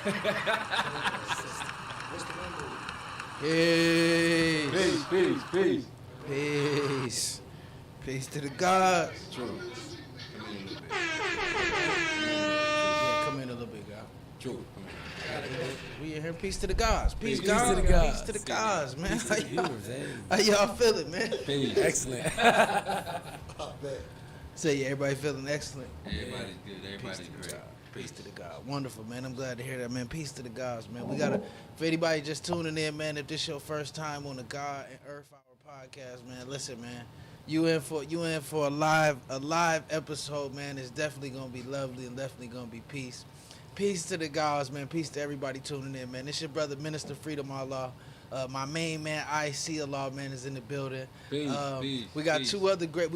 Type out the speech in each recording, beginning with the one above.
What's the number? Peace. Peace. Peace. Peace to the gods. True. Yeah, come in a little bit, God. True. We in here. Peace to the gods. Peace, Peace God. to the gods. Peace to the gods, man. Peace to the viewers, hey. How y'all feeling, man? Peace. Excellent. Say, yeah, everybody feeling excellent. Everybody's good. Everybody's great. Peace to the God. Wonderful, man. I'm glad to hear that, man. Peace to the gods, man. We gotta, for anybody just tuning in, man, if this your first time on the God and Earth Hour podcast, man, listen, man. You in for a live episode, man. It's definitely gonna be lovely and definitely gonna be peace. Peace to the gods, man. Peace to everybody tuning in, man. It's your brother, Minister Freedom Allah. My main man, IC Allah, man, is in the building. Peace, we got peace. two other great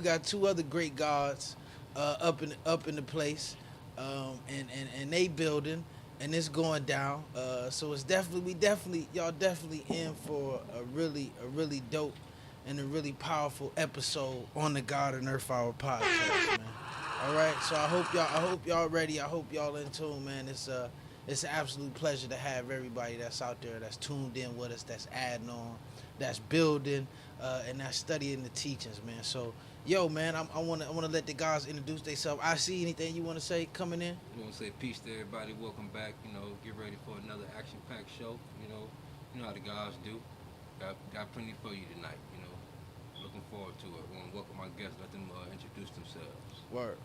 gods up in the place. And they building and it's going down. So it's y'all definitely in for a really dope and a really powerful episode on the God and Earth Hour podcast, man. All right, so I hope y'all ready. I hope y'all in tune, man. It's an absolute pleasure to have everybody that's out there that's tuned in with us, that's adding on, that's building, and that's studying the teachings, man. So, yo, man, I wanna let the guys introduce themselves. I see anything you wanna say coming in? I want to say peace to everybody. Welcome back. Get ready for another action-packed show. You know how the guys do. Got plenty for you tonight. Looking forward to it. I want to welcome my guests. Let them introduce themselves. Word.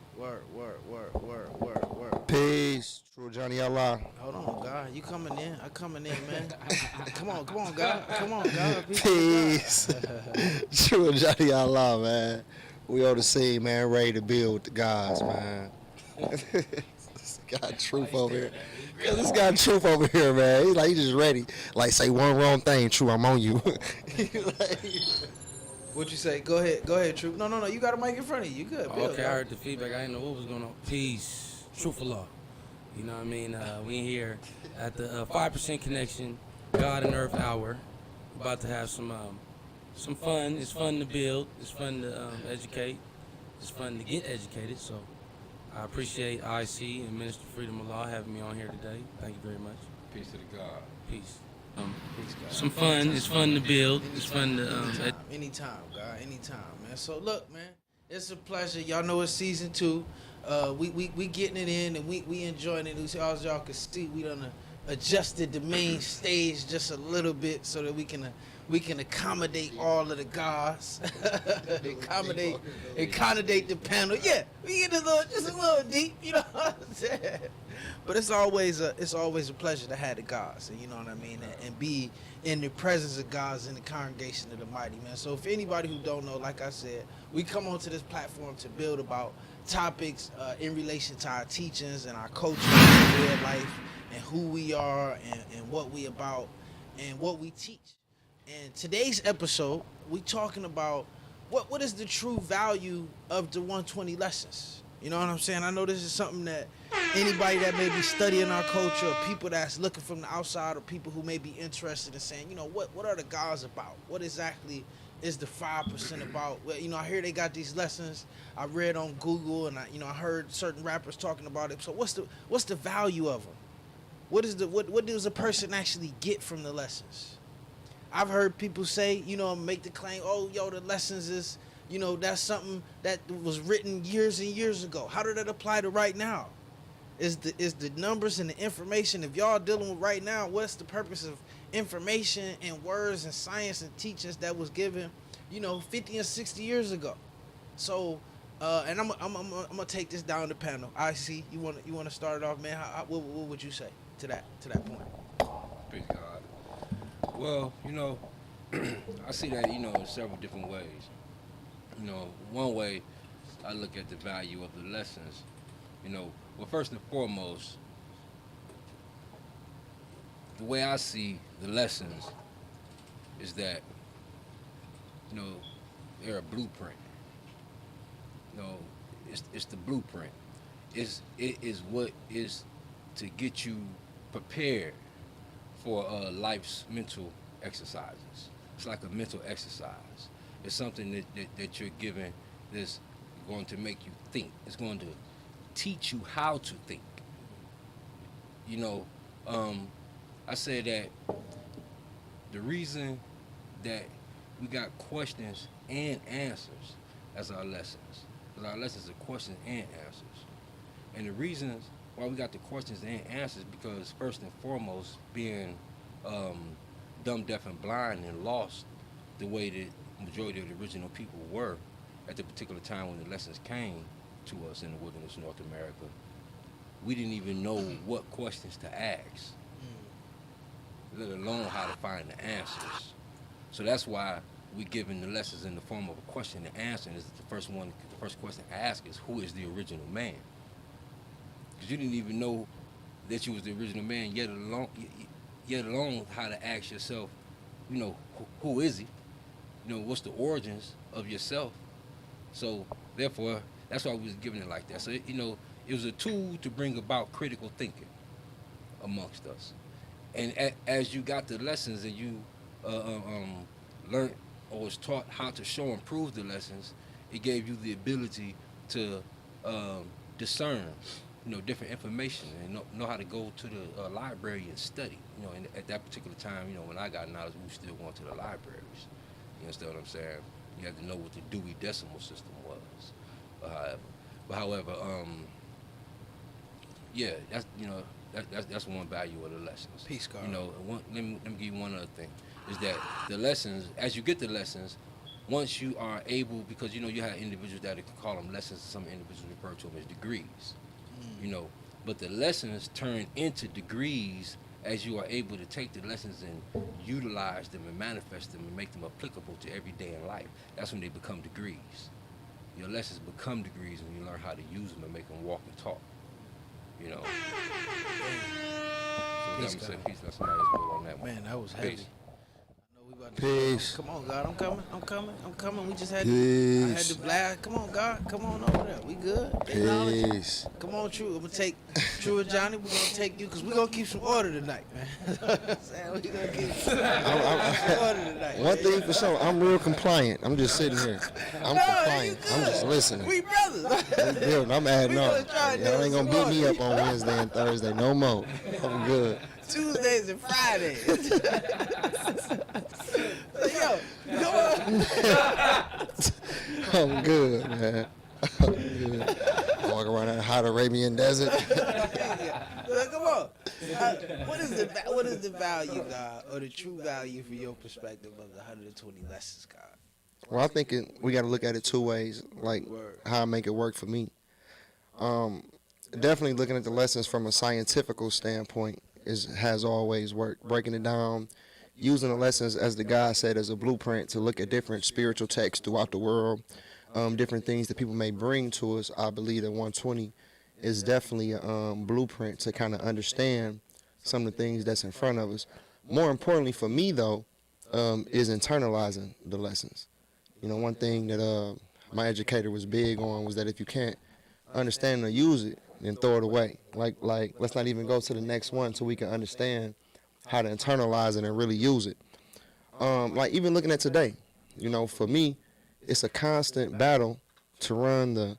Peace. True Ajani Allah. Hold on, God. You coming in? I'm coming in, man. Come on, God. Come on, God. Peace. True Ajani Allah, man. We on the scene, man, ready to build with the gods, man. This guy Truth over here. This guy Truth over here, man. He just ready. Like, say one wrong thing, True, I'm on you. What you say? Go ahead, Troop. No. You got a mic in front of you. You good? Okay, I heard the feedback. I didn't know what was going on. Peace. Truthful law. You know what I mean? We in here at the 5% Connection, God and Earth Hour. We're about to have some fun. It's fun to build. It's fun to educate. It's fun to get educated. So I appreciate IC and Minister Freedom Allah having me on here today. Thank you very much. Peace to the God. Peace. Some fun. It's fun to build. It's fun to anytime, God. Anytime, man. So look, man, it's a pleasure. Y'all know it's season 2. We getting it in and we enjoying it. As y'all can see, we done adjusted the main stage just a little bit so that we can accommodate all of the gods. accommodate the panel. Yeah, we get just a little deep, you know what I'm saying? But it's always a pleasure to have the gods, and you know what I mean, and be in the presence of gods in the congregation of the mighty, man. So if anybody who don't know, like I said, we come onto this platform to build about topics in relation to our teachings and our culture and real life and who we are and what we about and what we teach. And today's episode, we talking about what is the true value of the 120 lessons. You know what I'm saying? I know this is something that anybody that may be studying our culture, or people that's looking from the outside, or people who may be interested in saying, what are the gods about? What exactly is the 5% about? Well, I hear they got these lessons. I read on Google, and I heard certain rappers talking about it. So what's the value of them? What does a person actually get from the lessons? I've heard people say, make the claim, the lessons is, that's something that was written years and years ago. How did that apply to right now? Is the numbers and the information, if y'all dealing with right now, what's the purpose of information and words and science and teachings that was given, 50 and 60 years ago? So, and I'm gonna take this down the panel. I see you want to start it off, man. What would you say to that point? Praise God. Well, I see that, in several different ways. One way I look at the value of the lessons, well, first and foremost, the way I see the lessons is that, they're a blueprint. It's the blueprint. It is what is to get you prepared for life's mental exercises. It's like a mental exercise. It's something that you're given that's going to make you think. It's going to teach you how to think. I said that the reason that we got questions and answers as our lessons, because our lessons are questions and answers. And the reasons why we got the questions and answers, because first and foremost, being um, dumb, deaf, and blind and lost the way that majority of the original people were at the particular time when the lessons came to us in the wilderness, North America, we didn't even know what questions to ask, let alone how to find the answers. So that's why we given the lessons in the form of a question and answer. And is the first question to ask is, who is the original man? Because you didn't even know that you was the original man, yet alone how to ask yourself, who is he? What's the origins of yourself? So therefore, that's why we was giving it like that. So it was a tool to bring about critical thinking amongst us. And as you got the lessons and you learned or was taught how to show and prove the lessons, it gave you the ability to discern, different information and know how to go to the library and study. And at that particular time, when I got knowledge, we were still going to the libraries. You understand what I'm saying? You had to know what the Dewey Decimal System was. However, yeah, that's one value of the lessons. Peace, God. Let me give you one other thing. Is that the lessons, as you get the lessons, once you are able, because you have individuals that can call them lessons, some individuals refer to them as degrees. But the lessons turn into degrees as you are able to take the lessons and utilize them and manifest them and make them applicable to every day in life. That's when they become degrees. Your lessons become degrees when you learn how to use them and make them walk and talk. So Peace, let me say God. peace. That's somebody else on that one. Man, that was heavy. Peace. I know we about to Peace. Come on, God. I'm coming. We just had Peace. I had to blast. Come on, God. Come on over there. We good? Acknowledge it. Peace. Come on, True. I'm going to take True and Johnny. We're going to take you because we're going to keep some order tonight, man. We're going to keep some order tonight. One thing for sure, I'm real compliant. I'm just sitting here. I'm compliant. I'm just listening. We brothers. Good. I'm adding We on. gonna try to Y'all do ain't gonna some beat me more. up on Wednesday and Thursday no more. I'm good. Tuesdays and Fridays. Yo, come on. I'm good, man. I'm good. Walk around that hot Arabian desert. Come on. What is the value, God, or the true value from your perspective of the 120 lessons, God? Well, I think we got to look at it two ways, like Word. how I make it work for me. Definitely looking at the lessons from a scientific standpoint has always worked. Breaking it down, using the lessons, as the guy said, as a blueprint to look at different spiritual texts throughout the world, different things that people may bring to us. I believe that 120 is definitely a blueprint to kind of understand some of the things that's in front of us. More importantly for me, though, is internalizing the lessons. One thing that my educator was big on was that if you can't understand or use it, then throw it away. Like let's not even go to the next one until we can understand how to internalize it and really use it. Like even looking at today, for me, it's a constant battle to run the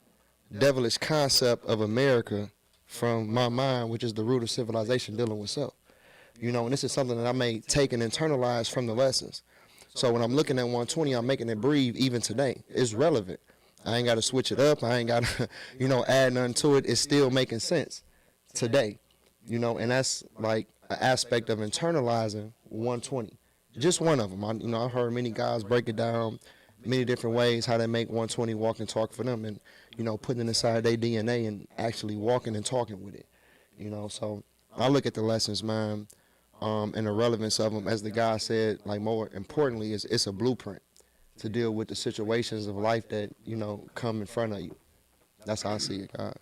devilish concept of America from my mind, which is the root of civilization, dealing with self. And this is something that I may take and internalize from the lessons. So when I'm looking at 120, I'm making it breathe even today. It's relevant. I ain't got to switch it up. I ain't got to, add nothing to it. It's still making sense today, and that's like an aspect of internalizing 120. Just one of them. I've heard many guys break it down many different ways, how they make 120 walk and talk for them, and, putting it inside their DNA and actually walking and talking with it, So I look at the lessons, man, and the relevance of them, as the guy said, like more importantly, it's a blueprint to deal with the situations of life that, come in front of you. That's how I see it, God.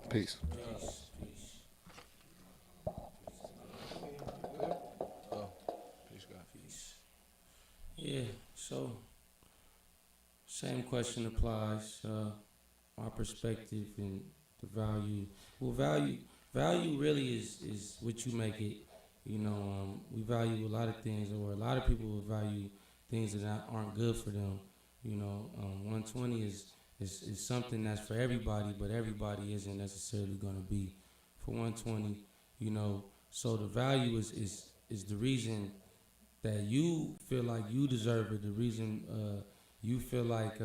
Peace. Peace, God. Yeah, so same question applies. My perspective and the value. Well, value really is what you make it. We value a lot of things, or a lot of people will value things that aren't good for them. 120 is something that's for everybody, but everybody isn't necessarily going to be for 120. You know, so the value is the reason that you feel like you deserve it. The reason you feel like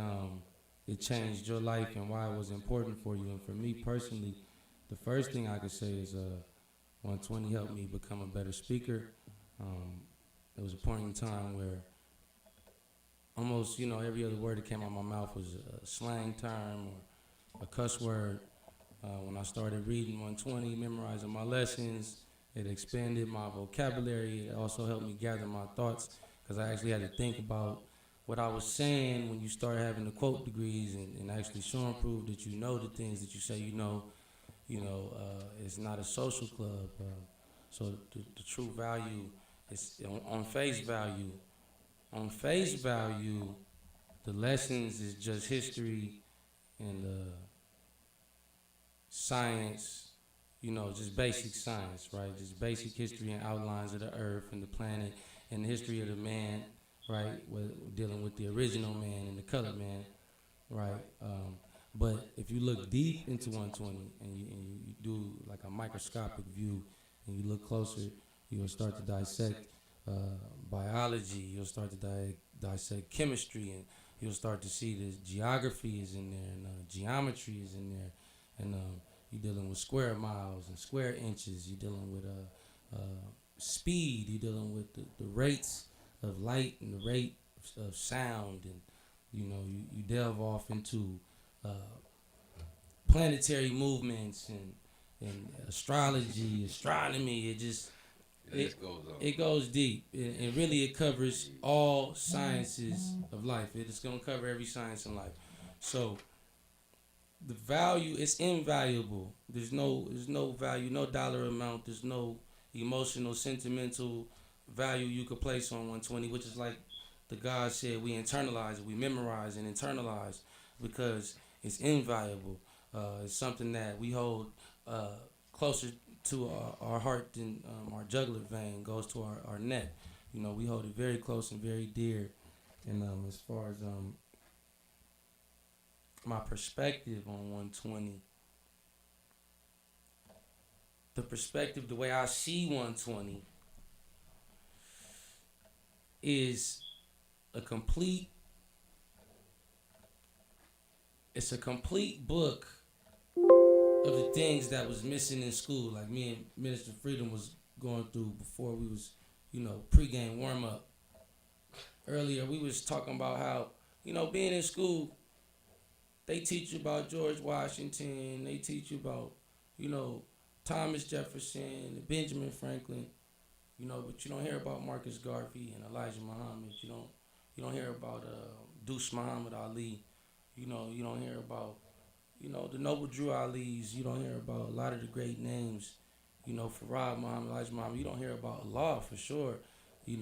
it changed your life and why it was important for you. And for me personally, the first thing I could say is 120 helped me become a better speaker. There was a point in time where almost, every other word that came out of my mouth was a slang term or a cuss word. When I started reading 120, memorizing my lessons, it expanded my vocabulary. It also helped me gather my thoughts because I actually had to think about what I was saying when you start having the quote degrees and actually show and prove that you know the things that you say you know. It's not a social club. So the true value is on face value. On face value, the lessons is just history and science, just basic science, right? Just basic history and outlines of the earth and the planet and the history of the man, right? Dealing with the original man and the colored man, right? But if you look deep into 120 and you do like a microscopic view and you look closer, you'll start to dissect biology, you'll start to dissect chemistry, and you'll start to see the geography is in there and geometry is in there, and you're dealing with square miles and square inches, you're dealing with speed, you're dealing with the rates of light and the rate of sound, and you delve off into planetary movements and astrology, astronomy. It goes deep, and really it covers all sciences of life. It's going to cover every science in life. So the value is invaluable. There's no value, no dollar amount. There's no emotional, sentimental value you could place on 120, which is like the God said, we internalize it, we memorize and internalize because it's invaluable. It's something that we hold closer to our heart than our jugular vein goes to our neck. We hold it very close and very dear. And as far as my perspective on 120, the way I see 120 is it's a complete book of the things that was missing in school, like me and Minister Freedom was going through before we was, pregame warm up. Earlier we was talking about how, being in school, they teach you about George Washington, they teach you about, Thomas Jefferson, Benjamin Franklin, but you don't hear about Marcus Garvey and Elijah Muhammad. You don't hear about Deuce Muhammad Ali. You don't hear about the Noble Drew Ali's. You don't hear about a lot of the great names, Farad Muhammad, Elijah Muhammad. You don't hear about Allah for sure. You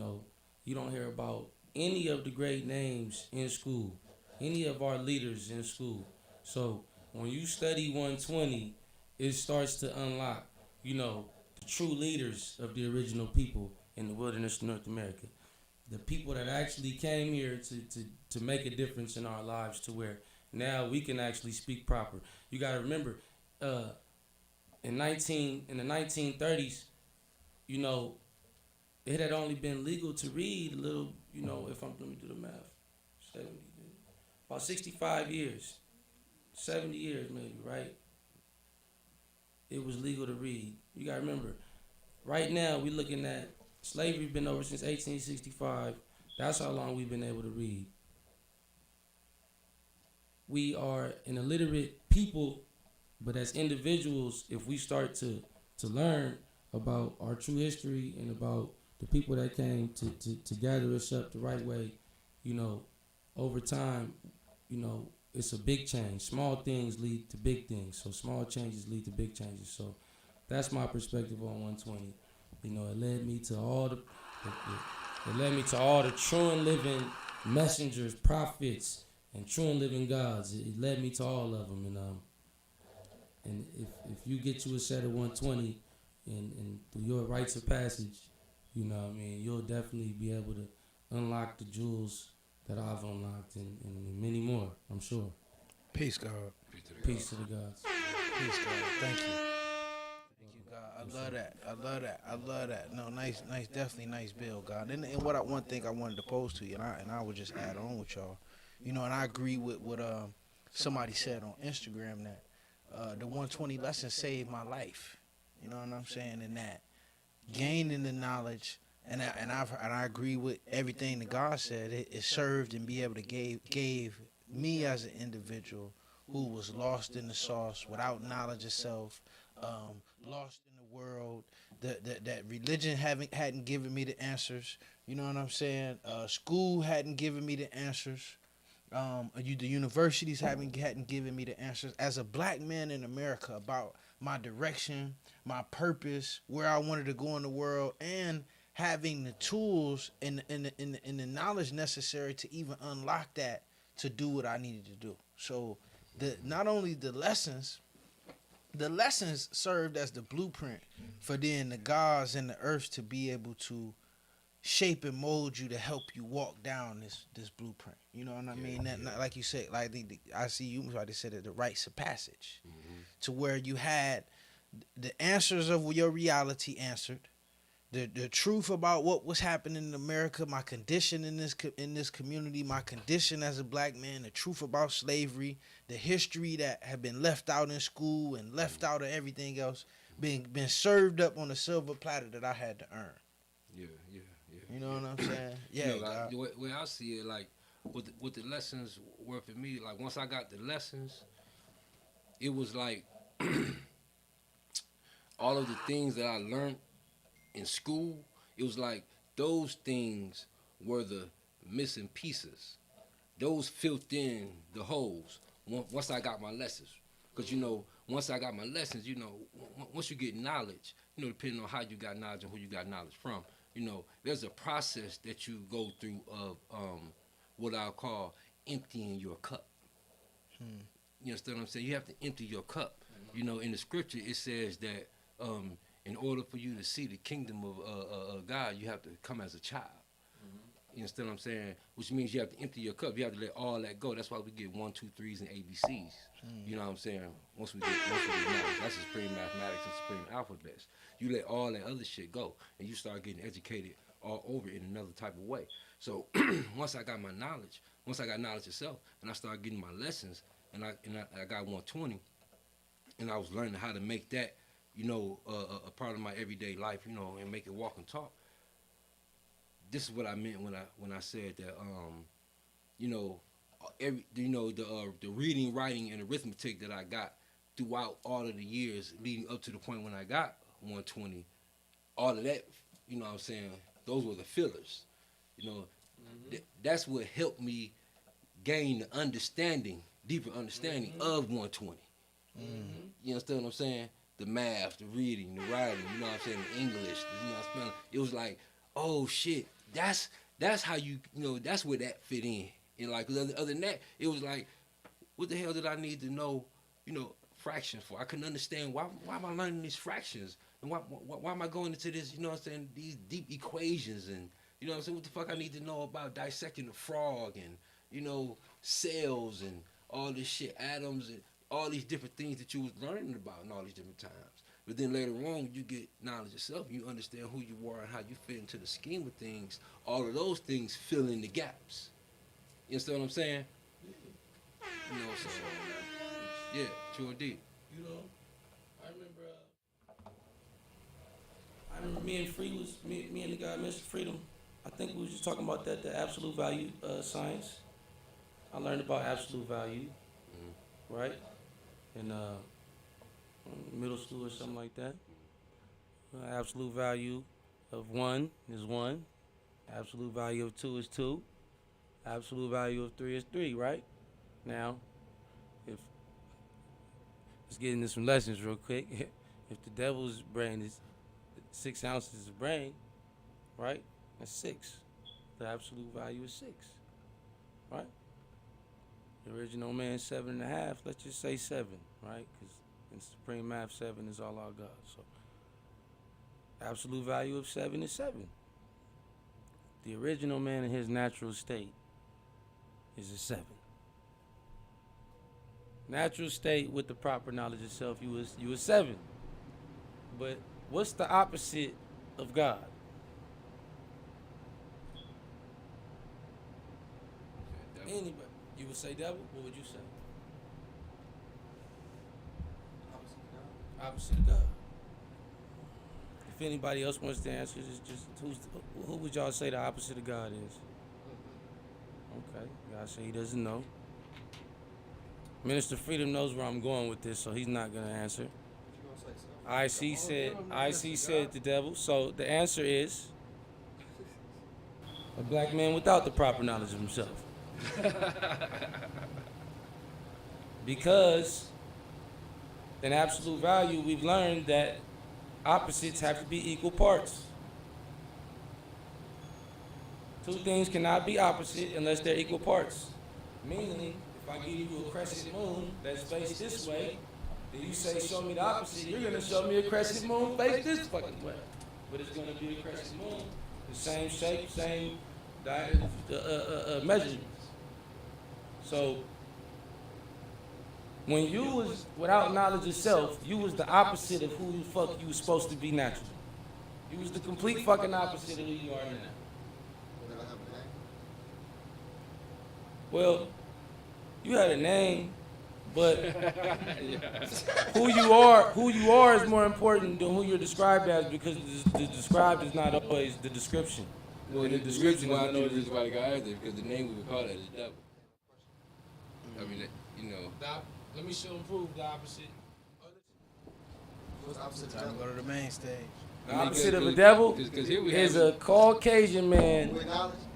don't hear about any of the great names in school, any of our leaders in school. So when you study 120, it starts to unlock, the true leaders of the original people in the wilderness of North America. The people that actually came here to make a difference in our lives to where now we can actually speak proper. You got to remember, in the 1930s, it had only been legal to read a little, let me do the math, 70, about 65 years, 70 years maybe, right? It was legal to read. You got to remember, right now we're looking at slavery been over since 1865. That's how long we've been able to read. We are an illiterate people, but as individuals, if we start to learn about our true history and about the people that came to gather us up the right way, over time, it's a big change. Small things lead to big things. So small changes lead to big changes. So that's my perspective on 120. It led me to all the true and living messengers, prophets, and true and living gods. It led me to all of them. And if you get you a set of 120 and through your rites of passage, you'll definitely be able to unlock the jewels that I've unlocked and many more, I'm sure. Peace, God. Peace to the gods. Peace, God. Thank you. Thank you, God. I love that. I love that. I love that. No, nice, definitely nice bill, God. And one thing I wanted to pose to you, and I would just add on with y'all, and I agree with what somebody said on Instagram that the 120 lesson saved my life. You know what I'm saying? And that gaining the knowledge, and I agree with everything that God said. It served and be able to gave me as an individual who was lost in the sauce, without knowledge of self, lost in the world. That religion hadn't given me the answers. You know what I'm saying? School hadn't given me the answers. The universities hadn't given me the answers. As a black man in America, about my direction, my purpose, where I wanted to go in the world, and having the tools and the knowledge necessary to even unlock that to do what I needed to do. So not only the lessons served as the blueprint for then the gods and the earth to be able to shape and mold you to help you walk down this blueprint. You know what I mean? Not, like you said, like I see you probably said it, the rites of passage, to where you had the answers of your reality answered, the truth about what was happening in America, my condition in this community, my condition as a black man, the truth about slavery, the history that had been left out in school and left out of everything else, been served up on a silver platter that I had to earn. Yeah. You know what I'm saying? Yeah. Like, the way I see it, like what the lessons were for me, like once I got the lessons, it was like all of the things that I learned in school, it was like those things were the missing pieces. Those filled in the holes once I got my lessons. Because, once I got my lessons, once you get knowledge, depending on how you got knowledge and who you got knowledge from, there's a process that you go through of what I'll call emptying your cup. You understand what I'm saying? You have to empty your cup. In the scripture, it says that in order for you to see the kingdom of God, you have to come as a child. You understand what I'm saying? Which means you have to empty your cup. You have to let all that go. That's why we get 1, 2, 3s and ABCs. You know what I'm saying? Once we get knowledge, that's the supreme mathematics and supreme alphabets. You let all that other shit go, and you start getting educated all over in another type of way. So once I got my knowledge, once I got knowledge itself, and I started getting my lessons, and I got 120, and I was learning how to make that, a part of my everyday life, and make it walk and talk. This is what I meant when I said that, the reading, writing, and arithmetic that I got throughout all of the years leading up to the point when I got 120, all of that, you know what I'm saying, those were the fillers. That's what helped me gain the understanding, deeper understanding of 120. You understand what I'm saying? The math, the reading, the writing, you know what I'm saying, the English, spelling. It was like, oh shit, that's how that's where that fit in. And like, other than that, it was like, what the hell did I need to know, fractions for? I couldn't understand why am I learning these fractions? And why am I going into this, these deep equations, and what the fuck I need to know about dissecting a frog, and, cells, and all this shit, atoms, and all these different things that you was learning about in all these different times. But then later on, when you get knowledge yourself, you understand who you are and how you fit into the scheme of things. All of those things fill in the gaps. You understand what I'm saying? So, yeah, true indeed. I remember me and the guy, Mr. Freedom. I think we were just talking about that, the absolute value science. I learned about absolute value, right? In middle school or something like that. Absolute value of 1 is 1. Absolute value of 2 is 2. Absolute value of 3 is 3, right? Now, let's get into some lessons real quick. If the devil's brain is 6 ounces of brain, right? That's 6. The absolute value is 6, right? The original man 7.5. Let's just say 7, right? Because in supreme math, 7 is all our God. So, absolute value of 7 is 7. The original man in his natural state is a 7. Natural state with the proper knowledge of self, you was 7. But What's the opposite of God? Anybody? You would say devil? What would you say? Opposite of God. If anybody else wants to answer, just who would y'all say the opposite of God is? Okay, y'all say he doesn't know. Minister Freedom knows where I'm going with this, so he's not gonna answer. IC said the devil. So the answer is a black man without the proper knowledge of himself. Because in absolute value, we've learned that opposites have to be equal parts. Two things cannot be opposite unless they're equal parts. Meaning, if I give you a crescent moon that's faced this way, then you say, show me the opposite, you're gonna show me a crescent moon faced this fucking way. But it's gonna be a crescent moon, the same shape, same measurements. So, when you was without knowledge of self, you was the opposite of who the fuck you was supposed to be naturally. You was the complete fucking opposite of who you are now. Well, you had a name, but who you are is more important than who you're described as, because the described is not always the description. Well, the description why I know this is why I got asked it, because the name we would call it is devil. I mean, you know. Let me show and prove the opposite. What's opposite? Time to go to the main stage. The opposite of a devil Here we is have a Caucasian man,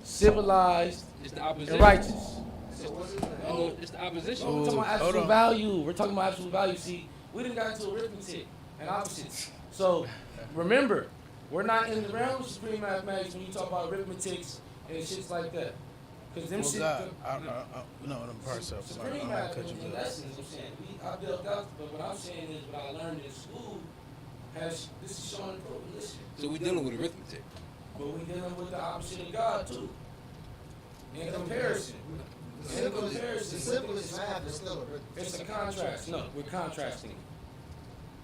civilized it's the opposition. and righteous. Oh, it's the opposition. We're talking about absolute value. We're talking about absolute value. See, we done got into arithmetic and opposites. So remember, we're not in the realm of supreme mathematics when you talk about arithmetics and shits like that. Because them shit. No, them parts up. Supreme mathematics and lessons, I'm saying. I built out, but what I'm saying is what I learned in school this is showing improvement. Listen. So we're dealing with arithmetic. But we're dealing with the opposite of God too. In comparison. The simplest math is still arithmetic. It's a contrast. No, we're contrasting.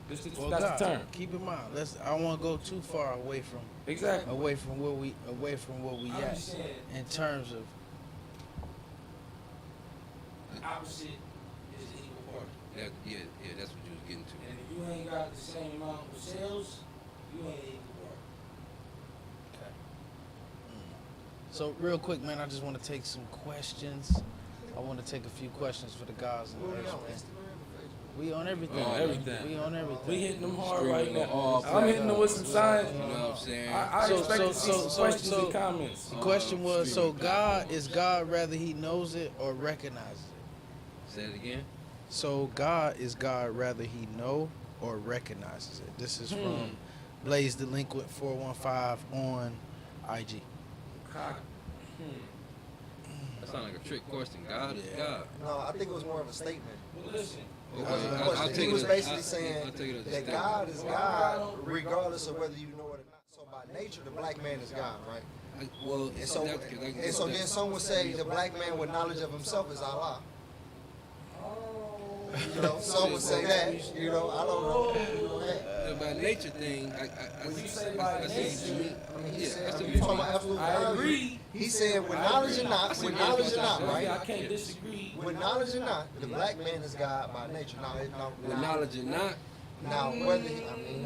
That's the God, term. keep in mind, I don't want to go too far away from Exactly. where we I'm at just saying, in terms of the opposite is the equal part. Yeah, that's what you was getting to. And if you ain't got the same amount of sales, you ain't equal part. So real quick, man, I just want to take some questions. I want to take a few questions for the guys and the earth, man. We on everything. Everything. We on everything. We hitting them hard Screaming right on now. all I'm hitting them with some signs. You know what I'm saying? I expect to see some questions and comments. The question was, so is God rather he knows it or recognizes it? Say it again. So is God rather he know or recognizes it? This is from Blaze Delinquent 415 on IG. That sounds like a trick question. God is God. No, I think it was more of a statement. Well, listen. Okay, He was basically saying I'll take it as a that statement. God is God regardless of whether you know it or not. So by nature, the black man is God, right? Well, And so then some would say the black man with knowledge of himself is Allah. You know, some would say that. You know, I don't know. The by nature thing, When you say by nature, You talking about absolute I value. agree. He said with knowledge or not, I right? can't disagree. With knowledge or not, the black man is God by nature. with knowledge or not, Now, whether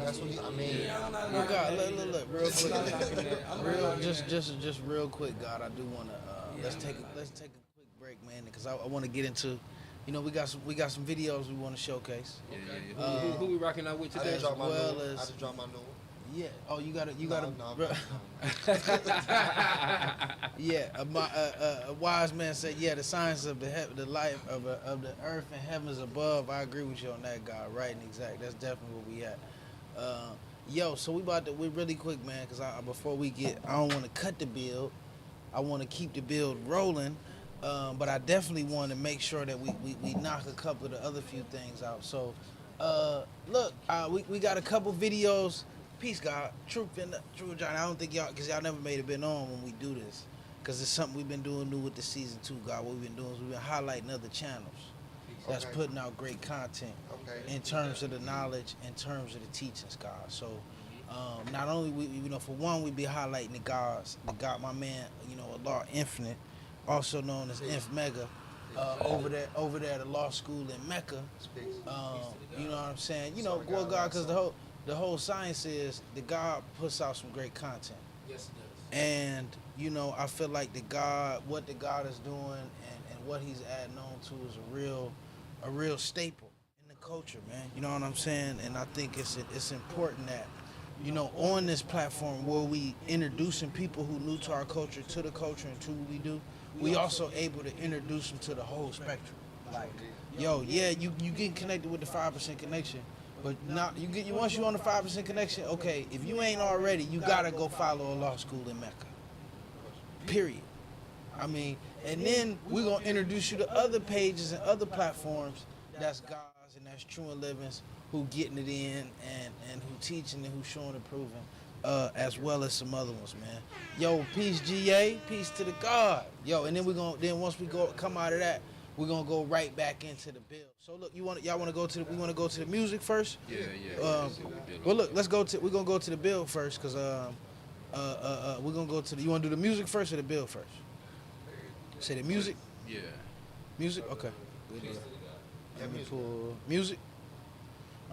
that's what I mean. Well, God, look, real quick, just real quick, God, I do want to let's take a quick break, man, because I want to get into, you know, we got some videos we want to showcase. yeah. Who we rocking out with I today? just dropped my new well one. as- I just dropped my new one. Yeah. Oh, you got to. No. Yeah. A wise man said, yeah, the science of the life of the earth and heavens above. I agree with you on that, God. Right and exact. That's definitely where we at. Yo, so we really quick, man, because before we get, I don't want to cut the build. I want to keep the build rolling. But I definitely want to make sure that we knock a couple of the other few things out. So, look, we got a couple videos. Peace, God. True Ajani. I don't think y'all, because y'all never made it been on when we do this. Because it's something we've been doing new with the season 2, God. What we've been doing is we've been highlighting other channels that's putting out great content Okay. in terms of the knowledge, in terms of the teachings, God. So Not only we, for one, we be highlighting the God, my man, Allah Infinite, also known as Inf Mega, over there at the law school in Mecca. You know what I'm saying? Go God, because the whole science is the God puts out some great content. Yes, it does. And I feel like what the God is doing and what he's adding on to is a real staple in the culture, man. You know what I'm saying? And I think it's important that on this platform where we introducing people who new to our culture, to the culture, and to what we do, we also able to introduce them to the whole spectrum. Like, yo, yeah, you getting connected with the 5% connection, but not once you on the 5% connection. Okay, if you ain't already, you gotta go follow a law school in Mecca. Period. I mean, and then we're gonna introduce you to other pages and other platforms that's God's and that's True and Living's, who getting it in and who teaching and who showing and proving, as well as some other ones, man. Yo, peace GA, peace to the God. Yo, and then once we come out of that, we're gonna go right back into the build. So look, we want to go to the music first? Yeah. Well look, we're gonna go to the build first, cause we're gonna go to you wanna do the music first or the build first? Say the music? Yeah. Music? Okay. Let me pull music.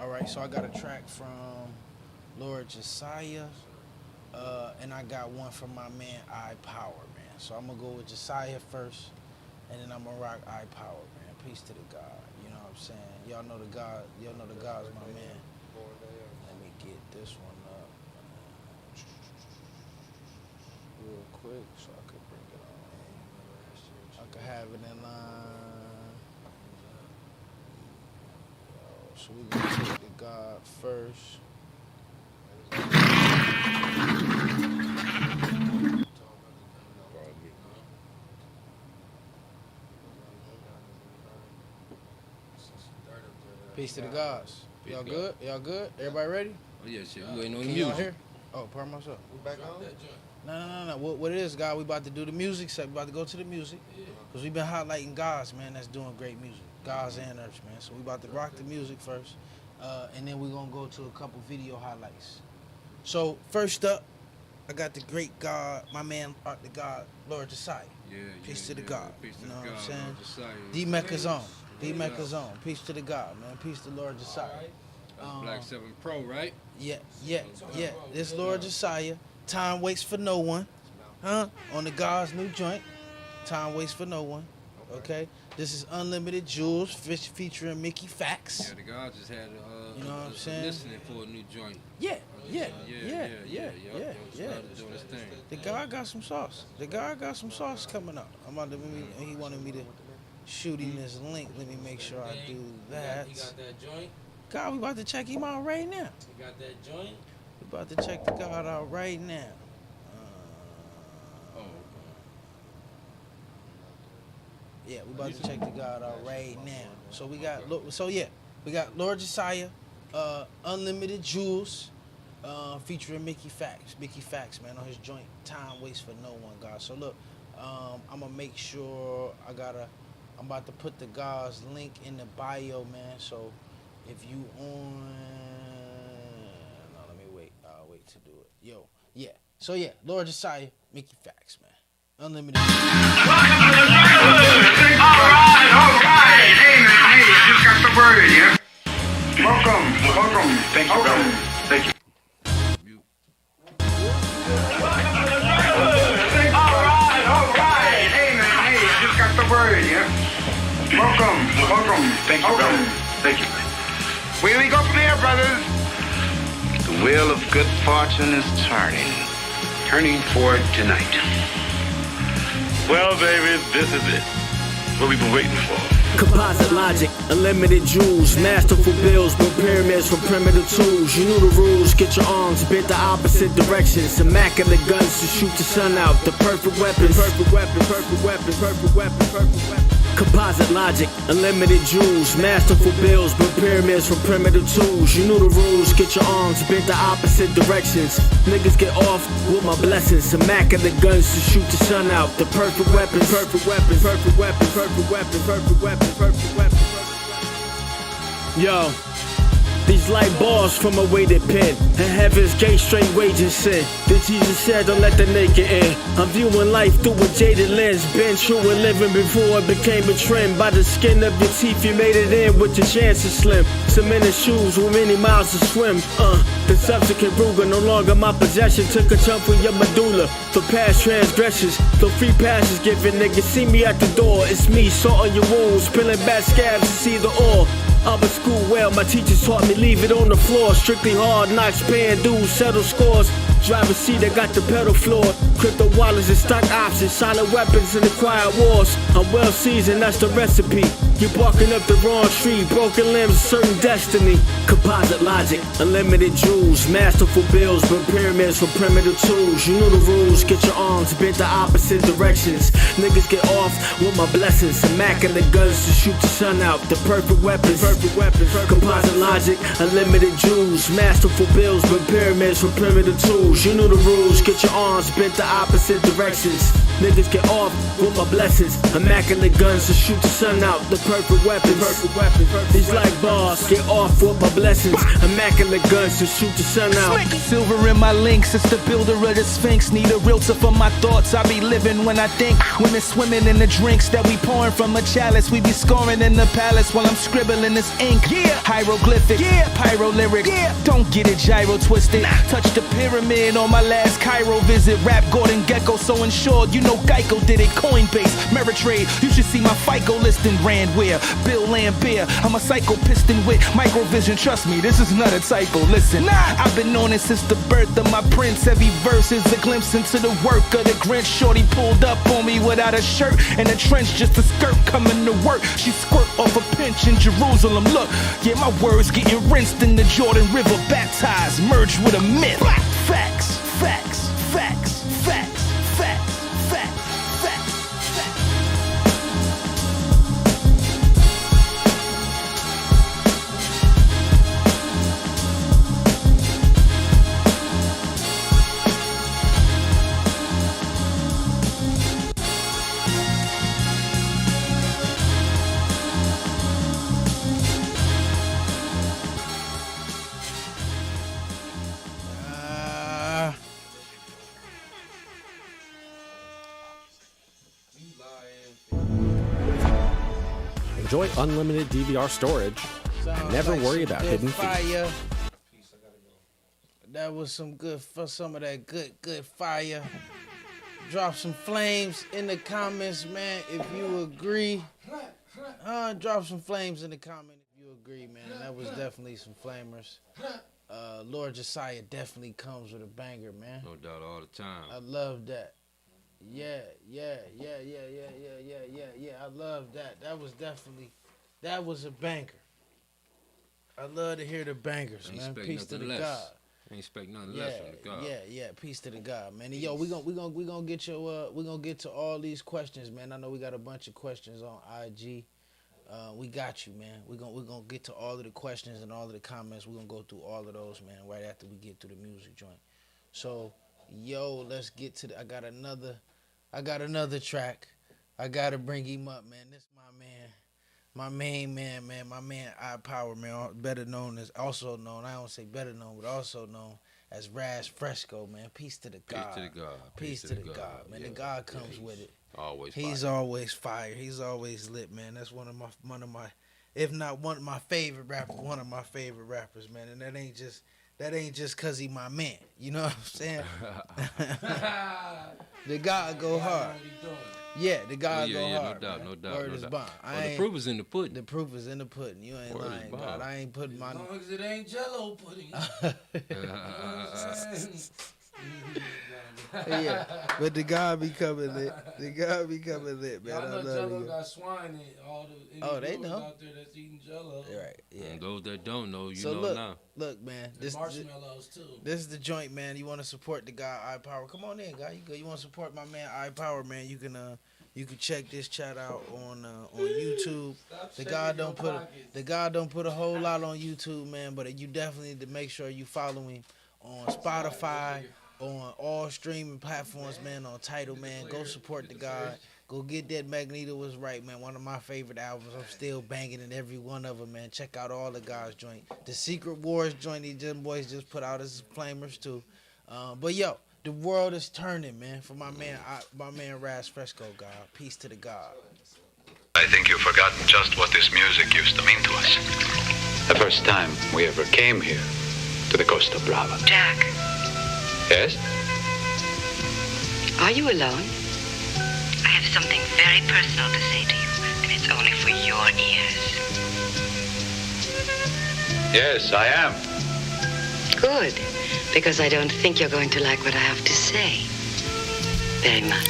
All right, so I got a track from Lord Josiah, and I got one from my man I Power, man. So I'm gonna go with Josiah first, and then I'm gonna rock I Power, man. Peace to the God. You know what I'm saying? Y'all know the God's my man. Let me get this one up real quick so I could bring it on. I could have it in line. So we're gonna take the God first. Peace to the gods. Y'all good? Y'all good? Everybody ready? Oh yeah, shit. We waiting on the Can y'all music. hear? Oh, pardon myself. We back on? No. What it is, God, we about to do the music set. We about to go to the music. Because we've been highlighting gods, man, that's doing great music. Gods and earths, man. So we about to rock the music first. And then we're going to go to a couple video highlights. So first up, I got the great God, my man, the God, Lord Josiah. Peace to the God. Peace to You know the what I'm God, saying? Lord Josiah. DMECCA's on. DMECCA's on. Peace to the God, man. Peace to Lord Josiah. That's Black 7 Pro, right? Yeah. This Lord Josiah. Time waits for no one. Huh? On the God's new joint. Time waits for no one. Okay? This is Unlimited Jewels featuring Mickey Fax. Yeah, the God just had You know what I'm saying? listening for a new joint. Yeah. Started doing his thing. The God got some sauce. The God got some sauce coming up. He wanted me to shoot him this link. Let me make sure I do that. He got that joint? God, we about to check him out right now. You got that joint? We about to check the God out right now. Yeah, we about to check the God out right now. So we got Lord Josiah, Unlimited Jewels, featuring Mickey Fax. Mickey Fax, man, on his joint. Time waits for no one, God. So look, I'm gonna make sure I'm about to put the God's link in the bio, man. So if you on, no, let me wait. I'll wait to do it. So Lord Josiah, Mickey Fax, man. Unlimited. All right. Hey, man, hey, you just got the word, yeah? Welcome. Thank you, brother. Thank you. All right. Hey, man, hey, you just got the word, yeah? Welcome. Thank you, brother. Thank you. Where we go from there, brothers? The wheel of good fortune is turning for tonight. Well, baby, this is it. What we've been waiting for. Composite logic, unlimited jewels, masterful bills, build pyramids from primitive tools. You knew the rules, get your arms bent the opposite directions. Immaculate guns to shoot the sun out, the perfect weapons. Composite logic, unlimited jewels, masterful bills, build pyramids from primitive tools. You knew the rules, get your arms bent the opposite directions. Niggas get off with my blessings. Immaculate guns to shoot the sun out, the perfect weapons. Yo, These light bars from a weighted pen, and heaven's gate straight waging sin. Then Jesus said, don't let the naked in. I'm viewing life through a jaded lens. Been true and living before it became a trend. By the skin of your teeth, you made it in with your chances slim. Cemented shoes with many miles to swim. The subsequent Ruger, no longer my possession. Took a chunk from your medulla for past transgressions. Though free passes given, niggas see me at the door. It's me, salt on your wounds, peeling back scabs to see the ore. I was school well, my teachers taught me leave it on the floor. Strictly hard knocks, paying dues, settle scores. Driver's seat, I got the pedal floor. Crypto wallets and stock options, silent weapons and the quiet wars. I'm well seasoned, that's the recipe. You're barking up the wrong tree, broken limbs, certain destiny. Composite logic, unlimited jewels, masterful bills, but pyramids for primitive tools. You know the rules, get your arms bent the opposite directions. Niggas get off with my blessings, immaculate guns to shoot the sun out. The perfect weapons, composite logic, unlimited jewels, masterful bills, but pyramids for primitive tools. You know the rules, get your arms bent the opposite directions. Niggas get off with my blessings, immaculate guns to shoot the sun out. The perfect weapons, these like bars, get off with my blessings, immaculate guns to shoot the sun out. Silver in my links, it's the builder of the Sphinx. Need a realtor for my thoughts, I be living when I think. Women swimming in the drinks that we pouring from a chalice. We be scoring in the palace while I'm scribbling this ink. Hieroglyphic, pyro lyrics, don't get it gyro twisted. Touch the pyramid on my last Cairo visit. Rap Gordon Gecko, so insured, you know Geico did it. Coinbase, Meritrade, you should see my FICO listing. Randware, Bill Lambert, I'm a psycho piston with microvision. Trust me, this is not a typo. Listen, I've been on it since the birth of my prince. Every verse is a glimpse into the work of the Grinch. Shorty pulled up on me without a shirt and a trench, just a skirt coming to work. She squirt off a pinch in Jerusalem. Look, yeah, my words getting rinsed in the Jordan River, baptized, merged with a myth. Facts, facts, facts, facts, facts, facts, facts, facts. Enjoy unlimited DVR storage and never worry about hidden fees. That was some good for some of that good fire. Drop some flames in the comments, man, if you agree. Drop some flames in the comment if you agree, man. That was definitely some flamers. Lord Josiah definitely comes with a banger, man. No doubt, all the time. I love that. Yeah. I love that. That was a banger. I love to hear the bangers, man. Peace to the God. Ain't expect nothing less from the God. Yeah. Peace to the God, man. And yo, we gonna get to all these questions, man. I know we got a bunch of questions on IG. We got you, man. We're gonna get to all of the questions and all of the comments. We're gonna go through all of those, man, right after we get through the music joint. So, yo, let's get to I got another track. I gotta bring him up, man. This my main man, my man I Power, man, also known, I don't say better known, but also known as Raz Fresco, man. Peace to the God. Peace to the God, man. The God comes with it. Always He's fire. always fire. He's always lit, man. That's one of my, if not one of my favorite rappers, man. And that ain't just cause he my man. You know what I'm saying? The God go hard. Yeah, the God go hard. No doubt. Word is bond. The proof is in the pudding. The proof is in the pudding. You ain't Word lying, is God. bond. I ain't putting my. As long as it ain't Jello pudding. Yeah, but the God be coming lit. The God be coming lit, man. Y'all know I love Jello you. got swine in all the They dudes know. out there that's eating Jello. Right. Yeah. And those that don't know, you So know look, now. look, man. The marshmallows too. This is the joint, man. You want to support the guy I Power? Come on in, guy. You good? You want to support my man I Power, man? You can check this chat out on YouTube. The guy don't put a whole lot on YouTube, man. But you definitely need to make sure you follow him on Spotify, on all streaming platforms, man. On Tidal, man. Go support the guy. Go get that. Magneto was right, man. One of my favorite albums. I'm still banging in every one of them, man. Check out all the guys joint. The Secret Wars joint these Gym Boys just put out as Flamers too. But yo, the world is turning, man. For my man Raz Fresco, God. Peace to the God. I think you've forgotten just what this music used to mean to us. The first time we ever came here to the Costa Brava. Jack, Yes? are you alone? I have something very personal to say to you, and it's only for your ears. Yes, I am. Good, because I don't think you're going to like what I have to say very much.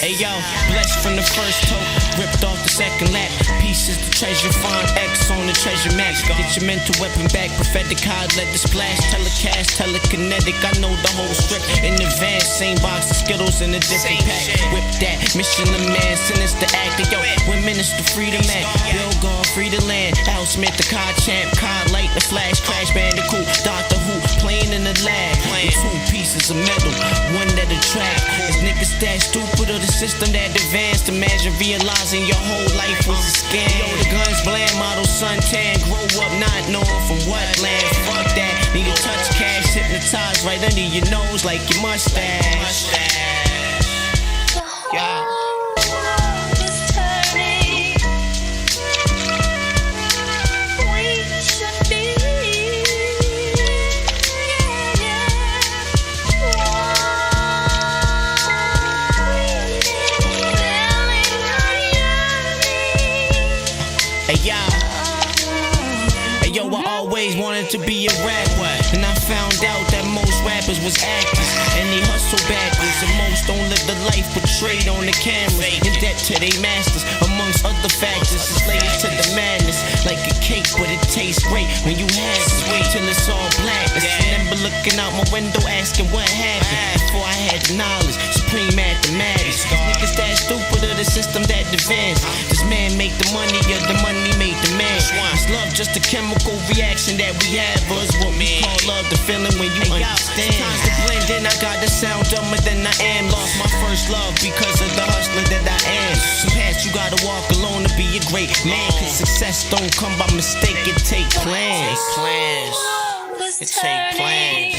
Hey yo, blessed from the first toe, ripped off the second lap. Pieces the treasure find, X on the treasure map. Get your mental weapon back, prophetic card, let the splash. Telecast, telekinetic, I know the whole script in advance. Same box of Skittles in a different pack. Whip that, mission the man, sinister actor. Yo, women is the freedom man. Bill gone, free the land. Al Smith, the car champ, car light, the flash, crash bandicoot. Doctor Who, playing in the lab. With 2 pieces of metal, one that attract. Is niggas that stupid or the system that advanced? Imagine realizing your whole life was a scam. Yo, the guns bland, model suntan. Grow up not knowing from what land. Fuck that, need to touch cash, hypnotized right under your nose like your mustache. Yeah. Yo, I always wanted to be a rapper, and I found out that most rappers was actors, and they hustle backwards, and most don't live the life portrayed on the camera. In debt to they masters, amongst other factors, it's slaves to the madness, like a cake, but it tastes great when you have it. Wait till it's all black. I remember looking out my window asking what happened before I had the knowledge. Supreme mathematics. Niggas that stupid or the system that advanced. This man make the money, or the money make the man. Is love just a chemical reaction that we have, or is what we call love the feeling when you understand? Times to blend in, I gotta sound dumber than I am. Lost my first love because of the hustler that I am. Some past you gotta walk alone to be a great man, cause success don't come by mistake, it take plans. It take plans.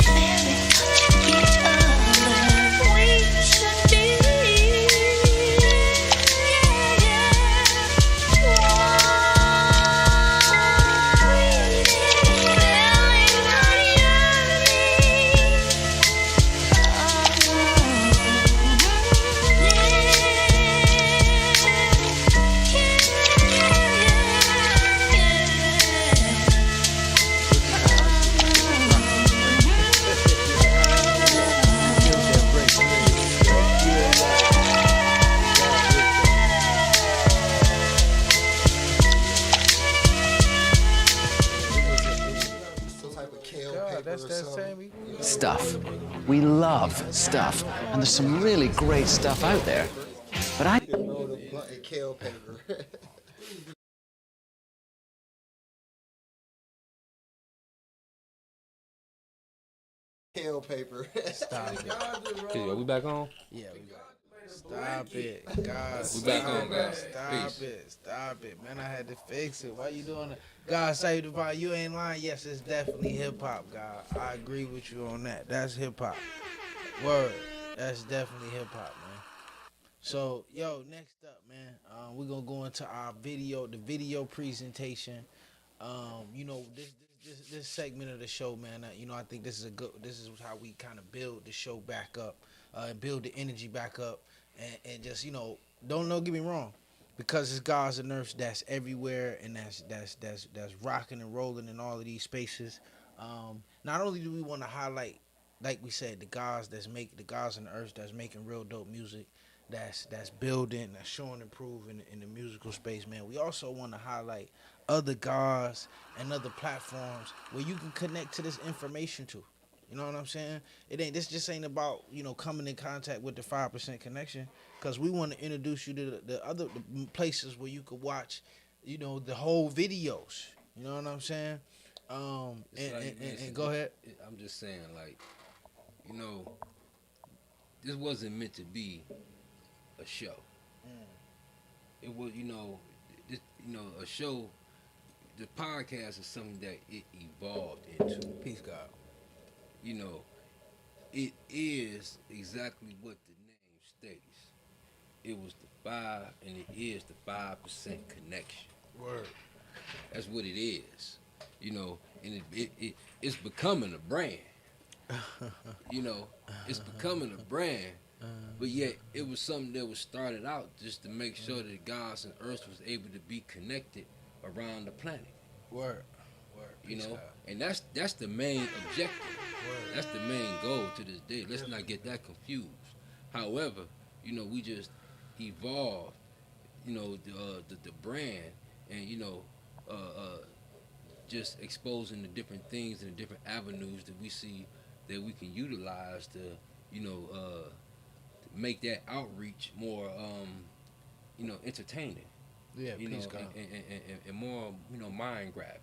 Stuff. We love stuff, and there's some really great stuff out there. But I Kale paper. Kale paper. Stop it. Are we back on? Yeah, we got it. Stop it, God. We back on, guys. Stop Peace. it. Stop it, man. I had to fix it. Why you doing it? God save the vibe. You ain't lying. Yes, it's definitely hip hop, God. I agree with you on that. That's hip hop. Word. That's definitely hip hop, man. So, yo, next up, man, we're gonna go into our video, the video presentation. You know, this segment of the show, man. You know, I think this is how we kind of build the show back up, and build the energy back up, and just, you know, don't get me wrong, because it's Gods and Earths that's everywhere, and that's rocking and rolling in all of these spaces. Not only do we want to highlight, like we said, the Gods and Earths that's making real dope music, that's building, that's showing and proving in the musical space, man. We also want to highlight other Gods and other platforms where you can connect to this information to. You know what I'm saying? This just ain't about, you know, coming in contact with the 5% connection, because we want to introduce you to the other places where you could watch, you know, the whole videos. You know what I'm saying? And go ahead. I'm just saying, like, you know, this wasn't meant to be a show. It was, this, a show. The podcast is something that it evolved into. Peace, God. It is exactly what the name states. It was the 5, and it is the 5% connection. Word. That's what it is. And it's becoming a brand. It's becoming a brand. But yet, it was something that was started out just to make sure that gods and earth was able to be connected around the planet. Word. And that's the main objective. That's the main goal to this day. Let's not get that confused. However, we just evolved, the brand, and just exposing the different things and the different avenues that we see that we can utilize to, make that outreach more, entertaining. Yeah, peace, God. And more, mind grabbing.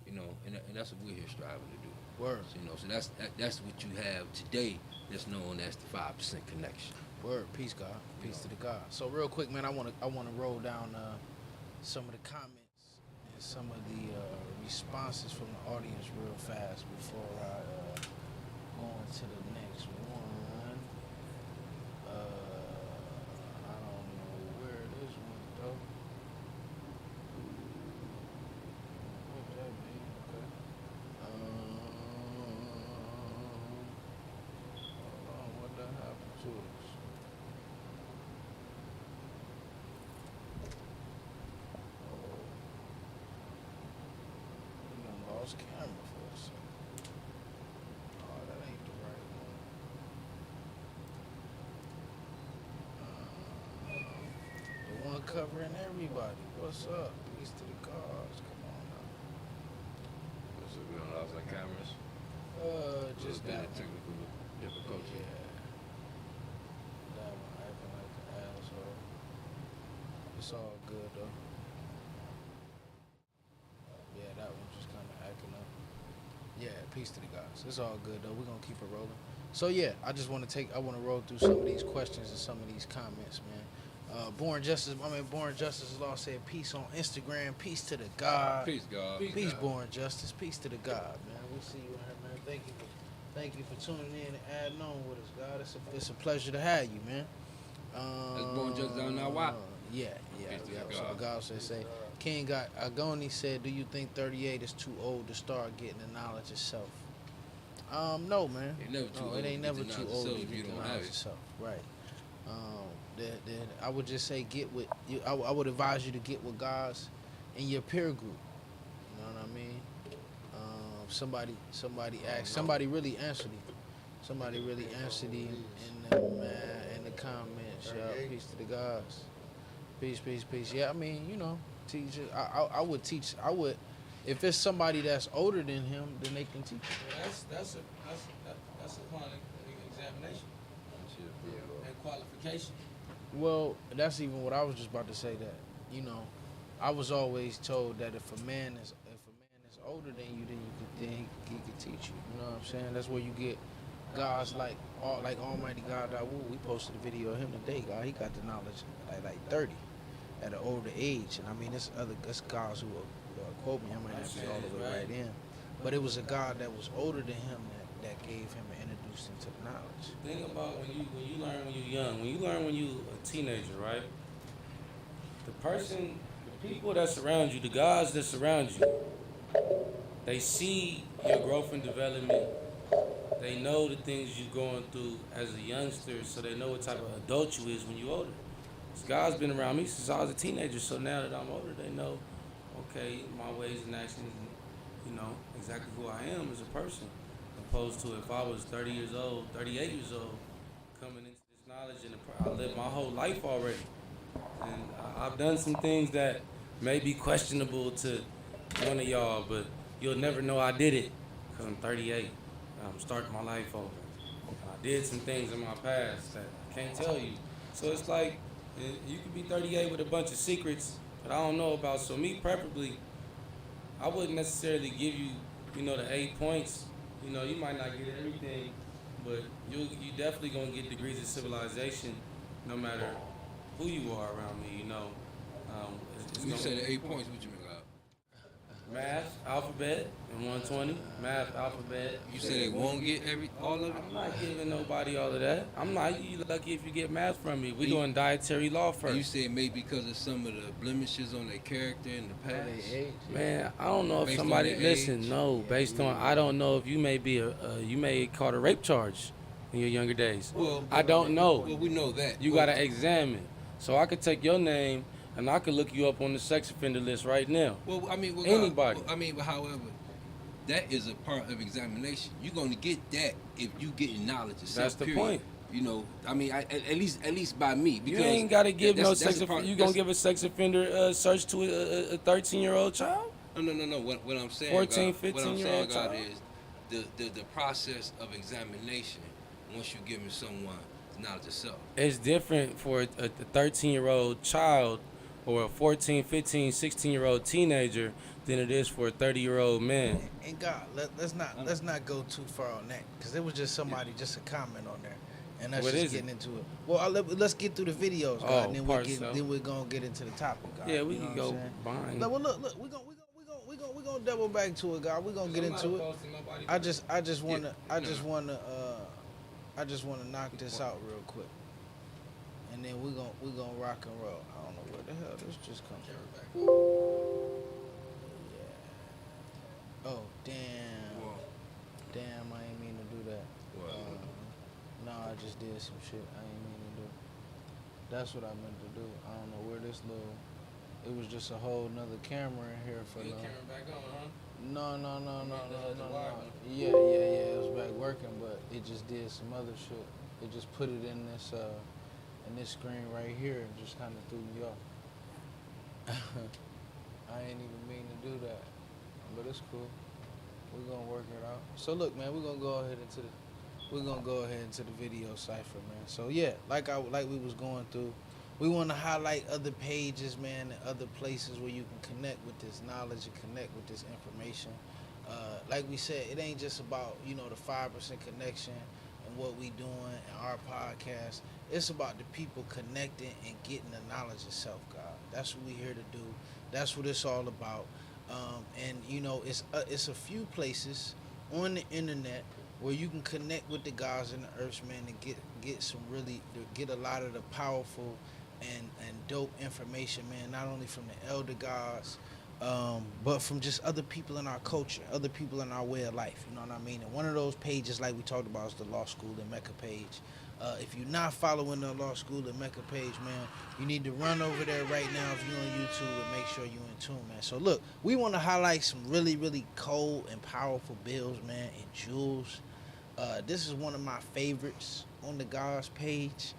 And that's what we're here striving to do. Word. So that's what you have today. That's known as the 5% connection. Word. Peace, God. Peace to the God. So real quick, man, I wanna roll down some of the comments and some of the responses from the audience real fast before I go on to the next one. I don't know where this one though. What that mean? Okay. Hold on, what that happened to us? We done lost camera for a second. Oh, that ain't the right one. The one covering everybody. What's up? Peace to the gods. Come on now. So we don't lost our cameras. Just that one. technical difficulty. Yeah. That one acting like an asshole. It's all good though. Yeah, that one just kind of acting up. Yeah, peace to the guys. It's all good though. We're gonna keep it rolling. So yeah, I want to roll through some of these questions and some of these comments, man. Born Justice Law said peace on Instagram. Peace to the God. Peace, God. Peace, Born Justice. Peace to the God, man. We see you in here, man. Thank you for tuning in and adding on with us, God. It's a pleasure to have you, man. That's Born Justice down now. Why? Yeah. Peace to the So God. God say King got Agoni said, do you think 38 is too old to start getting the knowledge of self? No, man. It never too old It ain't to get never the too knowledge of old to self if you get the don't have knowledge it. of self. Right. Then I would just say get with you. I would advise you to get with guys in your peer group. You know what I mean? Somebody asked. Somebody really answered him. Somebody really answered him in the comments. Yeah, peace to the guys. Peace. Yeah, I mean, teach. I would teach. I would, if it's somebody that's older than him, then they can teach. That's upon examination and qualification. Well, that's even what I was just about to say. That I was always told that if a man is older than you, then he could teach you. You know what I'm saying? That's where you get guys like Almighty God Dawood. We posted a video of him today. God, he got the knowledge at like 30, at an older age. And I mean, there's guys who will quote me. I might not be all the way right in, but it was a God that was older than him that gave him and introduced him to the knowledge. Think about when you learn when you're young. When you learn when you a teenager, right? The people that surround you, the guys that surround you, they see your growth and development. They know the things you're going through as a youngster, so they know what type of adult you is when you're older. This guy's been around me since I was a teenager, so now that I'm older, they know, okay, my ways and actions, exactly who I am as a person. Opposed to if I was 30 years old, 38 years old, coming into this knowledge, and I lived my whole life already. And I've done some things that may be questionable to one of y'all, but you'll never know I did it because I'm 38. I'm starting my life over. I did some things in my past that I can't tell you. So it's like, you could be 38 with a bunch of secrets that I don't know about. So me, preferably, I wouldn't necessarily give you, the 8 points. You might not get everything, but you definitely gonna get degrees of civilization, no matter who you are around me, you know. You said the 8 points, what you mean? Math, alphabet, and 120. Math, alphabet. You said they won't get all of it? I'm not giving nobody all of that. I'm not. You lucky if you get math from me. We doing dietary law first. And you said maybe because of some of the blemishes on their character in the past? Man, I don't know if Based somebody on their listen. age? No, based on I don't know if you may be you may caught a rape charge in your younger days. Well, I don't know. Well, we know that. You gotta examine. So I could take your name and I could look you up on the sex offender list right now. Well, I mean, anybody. However, that is a part of examination. You're gonna get that if you get knowledge of self. That's the point. You know, I mean, at least by me. Because you ain't gotta give no sex offender. offender. You gonna give a sex offender search to a 13-year-old child? No. What I'm saying, 14, God, what I'm 15-year-old saying, God, child? is the process of examination once you're giving someone knowledge of self. It's different for a 13-year-old child or a 14, 15, 16-year-old teenager than it is for a 30-year-old man. And God, let's not go too far on that, because it was just somebody just a comment on there, and that's What just is getting it? into it. Well, let's get through the videos, God, Oh, and then we're gonna get into the topic, God. Yeah, we You know can what I'm go saying? behind. Well, look, we're gonna double back to it, God. We're gonna get into it. I just wanna knock this out real quick, and then we're gonna rock and roll. I don't know where the hell this just comes from. Yeah. Oh damn! Damn, I ain't mean to do that. No, I just did some shit I ain't mean to do. That's what I meant to do. I don't know where this little. It was just a whole nother camera in here for Your no. camera back on, huh? No. the wire one. Yeah. It was back working, but it just did some other shit. It just put it in this screen right here and just kind of threw me off. I ain't even mean to do that, but it's cool. We're gonna work it out. So look, man, we're gonna go ahead into the video cipher, man. So yeah, like we was going through. We want to highlight other pages, man, and other places where you can connect with this knowledge and connect with this information. Like we said, it ain't just about, the 5% connection and what we doing in our podcast. It's about the people connecting and getting the knowledge of self, God. That's what we here to do. That's what it's all about. It's a few places on the internet where you can connect with the gods and the earths, man, and get a lot of the powerful and dope information, man, not only from the elder gods, but from just other people in our culture, other people in our way of life, you know what I mean? And one of those pages, like we talked about, is the Law School DMECCA page. If you're not following the Law School DMECCA page, man, you need to run over there right now if you're on YouTube and make sure you're in tune, man. So look, we want to highlight some really, really cold and powerful bills, man, and jewels. This is one of my favorites on the God's page.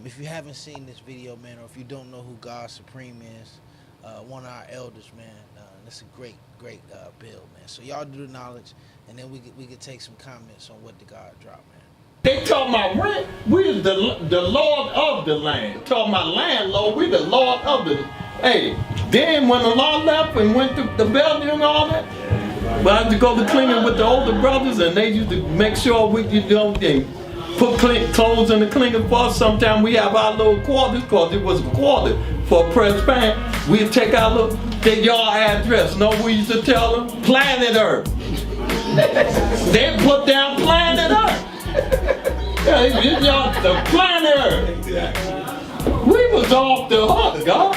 If you haven't seen this video, man, or if you don't know who God Supreme is, one of our elders, man, that's a great bill, man. So y'all do the knowledge, and then we could take some comments on what the God dropped, man. They talking about rent, we're the Lord of the land. Talking about landlord, we're the Lord of the. Hey, then when the law left and went to the building and all that, but I had to go to cleaning with the older brothers, and they used to make sure they put clothes in the cleaning for us. Sometimes we have our little quarters, because it was a quarter for a press pan. We'd take our little, get your address. Know we used to tell them? Planet Earth. They put down Planet Earth. Y'all, the Planet Earth. We was off the hook, God.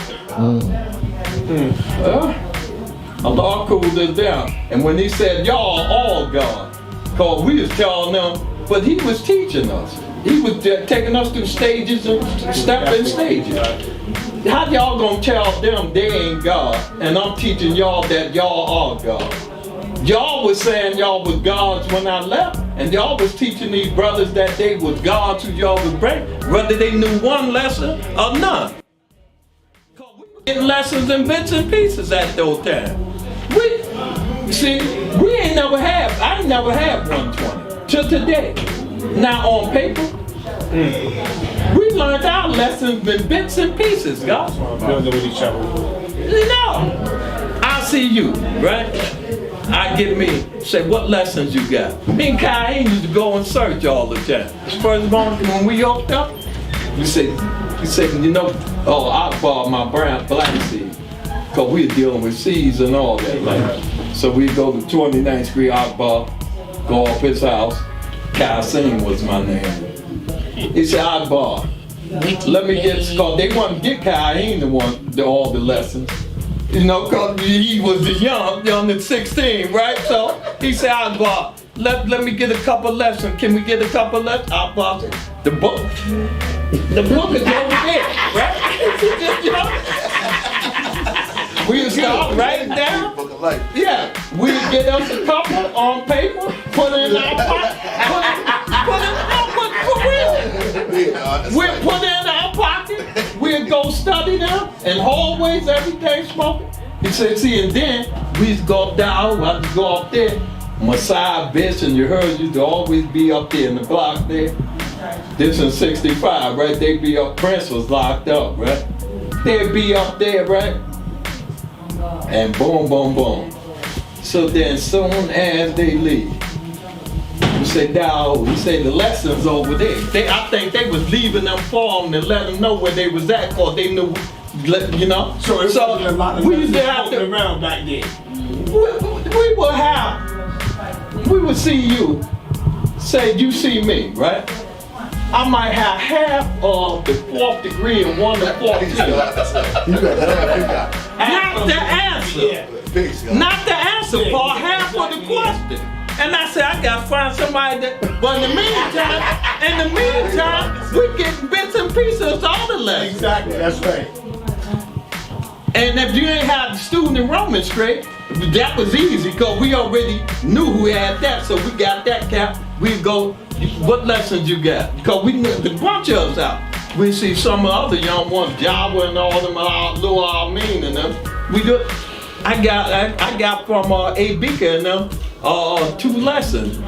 Allah cooled us down. And when he said, y'all all God, because we was telling them, but he was teaching us. He was taking us through stages and stepping stages. How y'all gonna tell them they ain't God, and I'm teaching y'all that y'all are God? Y'all was saying y'all was gods when I left, and y'all was teaching these brothers that they was gods who y'all was breaking, whether they knew one lesson or none. Getting lessons in bits and pieces at those times. I ain't never had 120 till today. Now on paper, we learned our lessons in bits and pieces, God. Building with each other. No, I see you, right? I get me, say, what lessons you got? Me and Kai used to go and search all the time. First morning when we yoked up, he said, you know, oh, I bought my black seed. Cause we were dealing with seeds and all that. Like, so we go to 29th Street Akbar, go up his house. Kasim was my name. He said, Akbar, let me get, cause they want to get Kasim all the lessons. You know, cause he was the young at 16, right? So he said, Akbar, let me get a couple lessons. Can we get a couple lessons? Akbar said, the book is over there, right? We would start writing down. Yeah, we would get us a couple on paper, put it in our pocket, for real. We'd put it in our pocket, we'd go study them, and hallways every day smoking. He said, see, and then we'd go down, I'd go up there. Messiah Bitch and you heard used to always be up there in the block there. This in 65, right? They'd be up, Prince was locked up, right? They'd be up there, right? And boom, boom, boom. So then soon as they leave, we say, no, we say the lessons over there. I think they was leaving them for them to let them know where they was at, cause they knew, you know. So it wasn't a lot of we used to have to around back then. We would see you, say you see me, right? I might have half of the 4th degree and 1 to 14. Not the answer. Not the answer, Paul. Half of the question. And I said, I gotta find somebody that. But in the meantime, we get bits and pieces of all the lessons. Exactly, that's right. And if you ain't have the student enrollment straight, that was easy because we already knew who had that, so we got that cap. We go, what lessons you got? Because we knew the bunch of us out. We see some of the other young ones, Java and all them, Lou Almean and them. We do. I got from Abika and them 2 lessons.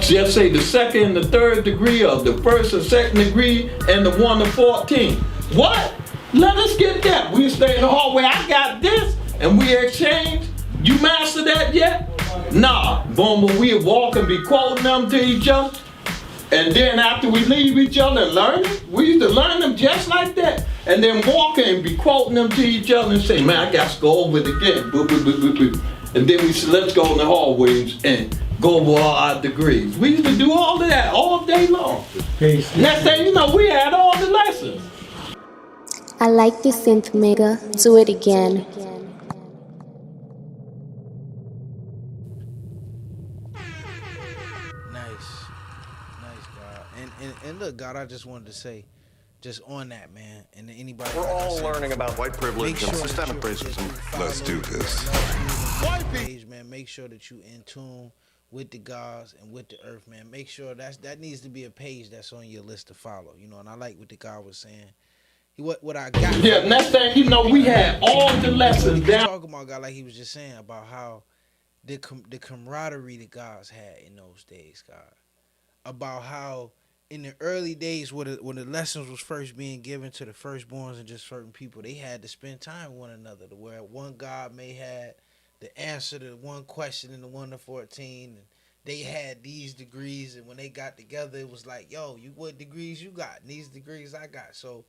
Just say the 2nd and the 3rd degree, of the 1st and 2nd degree, and the 1 to 14. What? Let us get that. We stay in the hallway. I got this, and we exchange. You master that yet? Nah. Boom, but we walk and be quoting them to each other. And then after we leave each other and learn it, we used to learn them just like that. And then walk and be quoting them to each other and say, man, I got to go over it again. Boop, boop, boop, boop, boop. And then we said, let's go in the hallways and go over all our degrees. We used to do all of that all day long. Next thing you know, we had all the lessons. I like the synth, Mega. Do it again. Nice, God. And look, God, I just wanted to say, just on that, man, and anybody. We're all learning about white privilege and systemic racism. Let's do this. Page, man, make sure that you in tune with the gods and with the earth, man. Make sure that needs to be a page that's on your list to follow, you know. And I like what the God was saying. What I got. Yeah, next thing you know, we had all the lessons down. Talking about God, like he was just saying about how the camaraderie that gods had in those days, God. About how in the early days when the lessons was first being given to the firstborns and just certain people, they had to spend time with one another. To where one God may had the answer to one question in the 1 to 14, and they had these degrees, and when they got together, it was like, yo, what degrees you got? And these degrees I got. So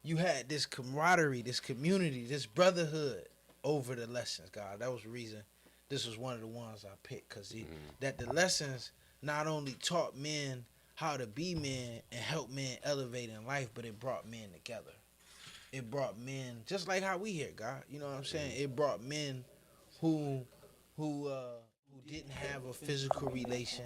you had this camaraderie, this community, this brotherhood over the lessons, God. That was the reason this was one of the ones I picked, because that the lessons not only taught men how to be men and help men elevate in life, but it brought men together. It brought men, just like how we here, God. You know what I'm saying? It brought men who didn't have a physical relation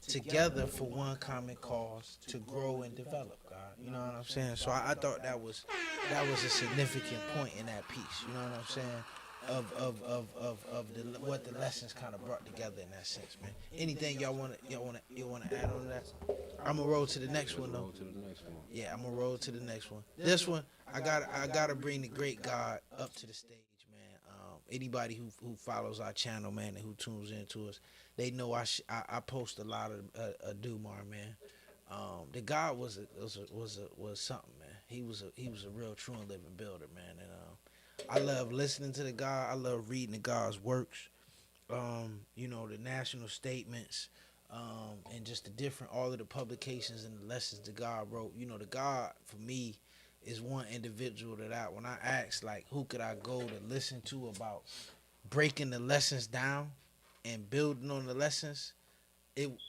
together for one common cause to grow and develop, God. You know what I'm saying? So I thought that was a significant point in that piece. You know what I'm saying? Of what the lessons kind of brought together in that sense, man. Anything y'all wanna add on that? I'm gonna roll to the next one though. Yeah, I'm gonna roll to the next one. This one, I gotta bring the great God up to the stage, man. Anybody who follows our channel, man, and who tunes into us, they know I post a lot of Dumar, man. The God was something, man. He was a real true and living builder, man. And I love listening to the God. I love reading the God's works. You know, the national statements, and just all of the publications and the lessons that God wrote. You know, the God for me is one individual that when I asked like who could I go to listen to about breaking the lessons down and building on the lessons,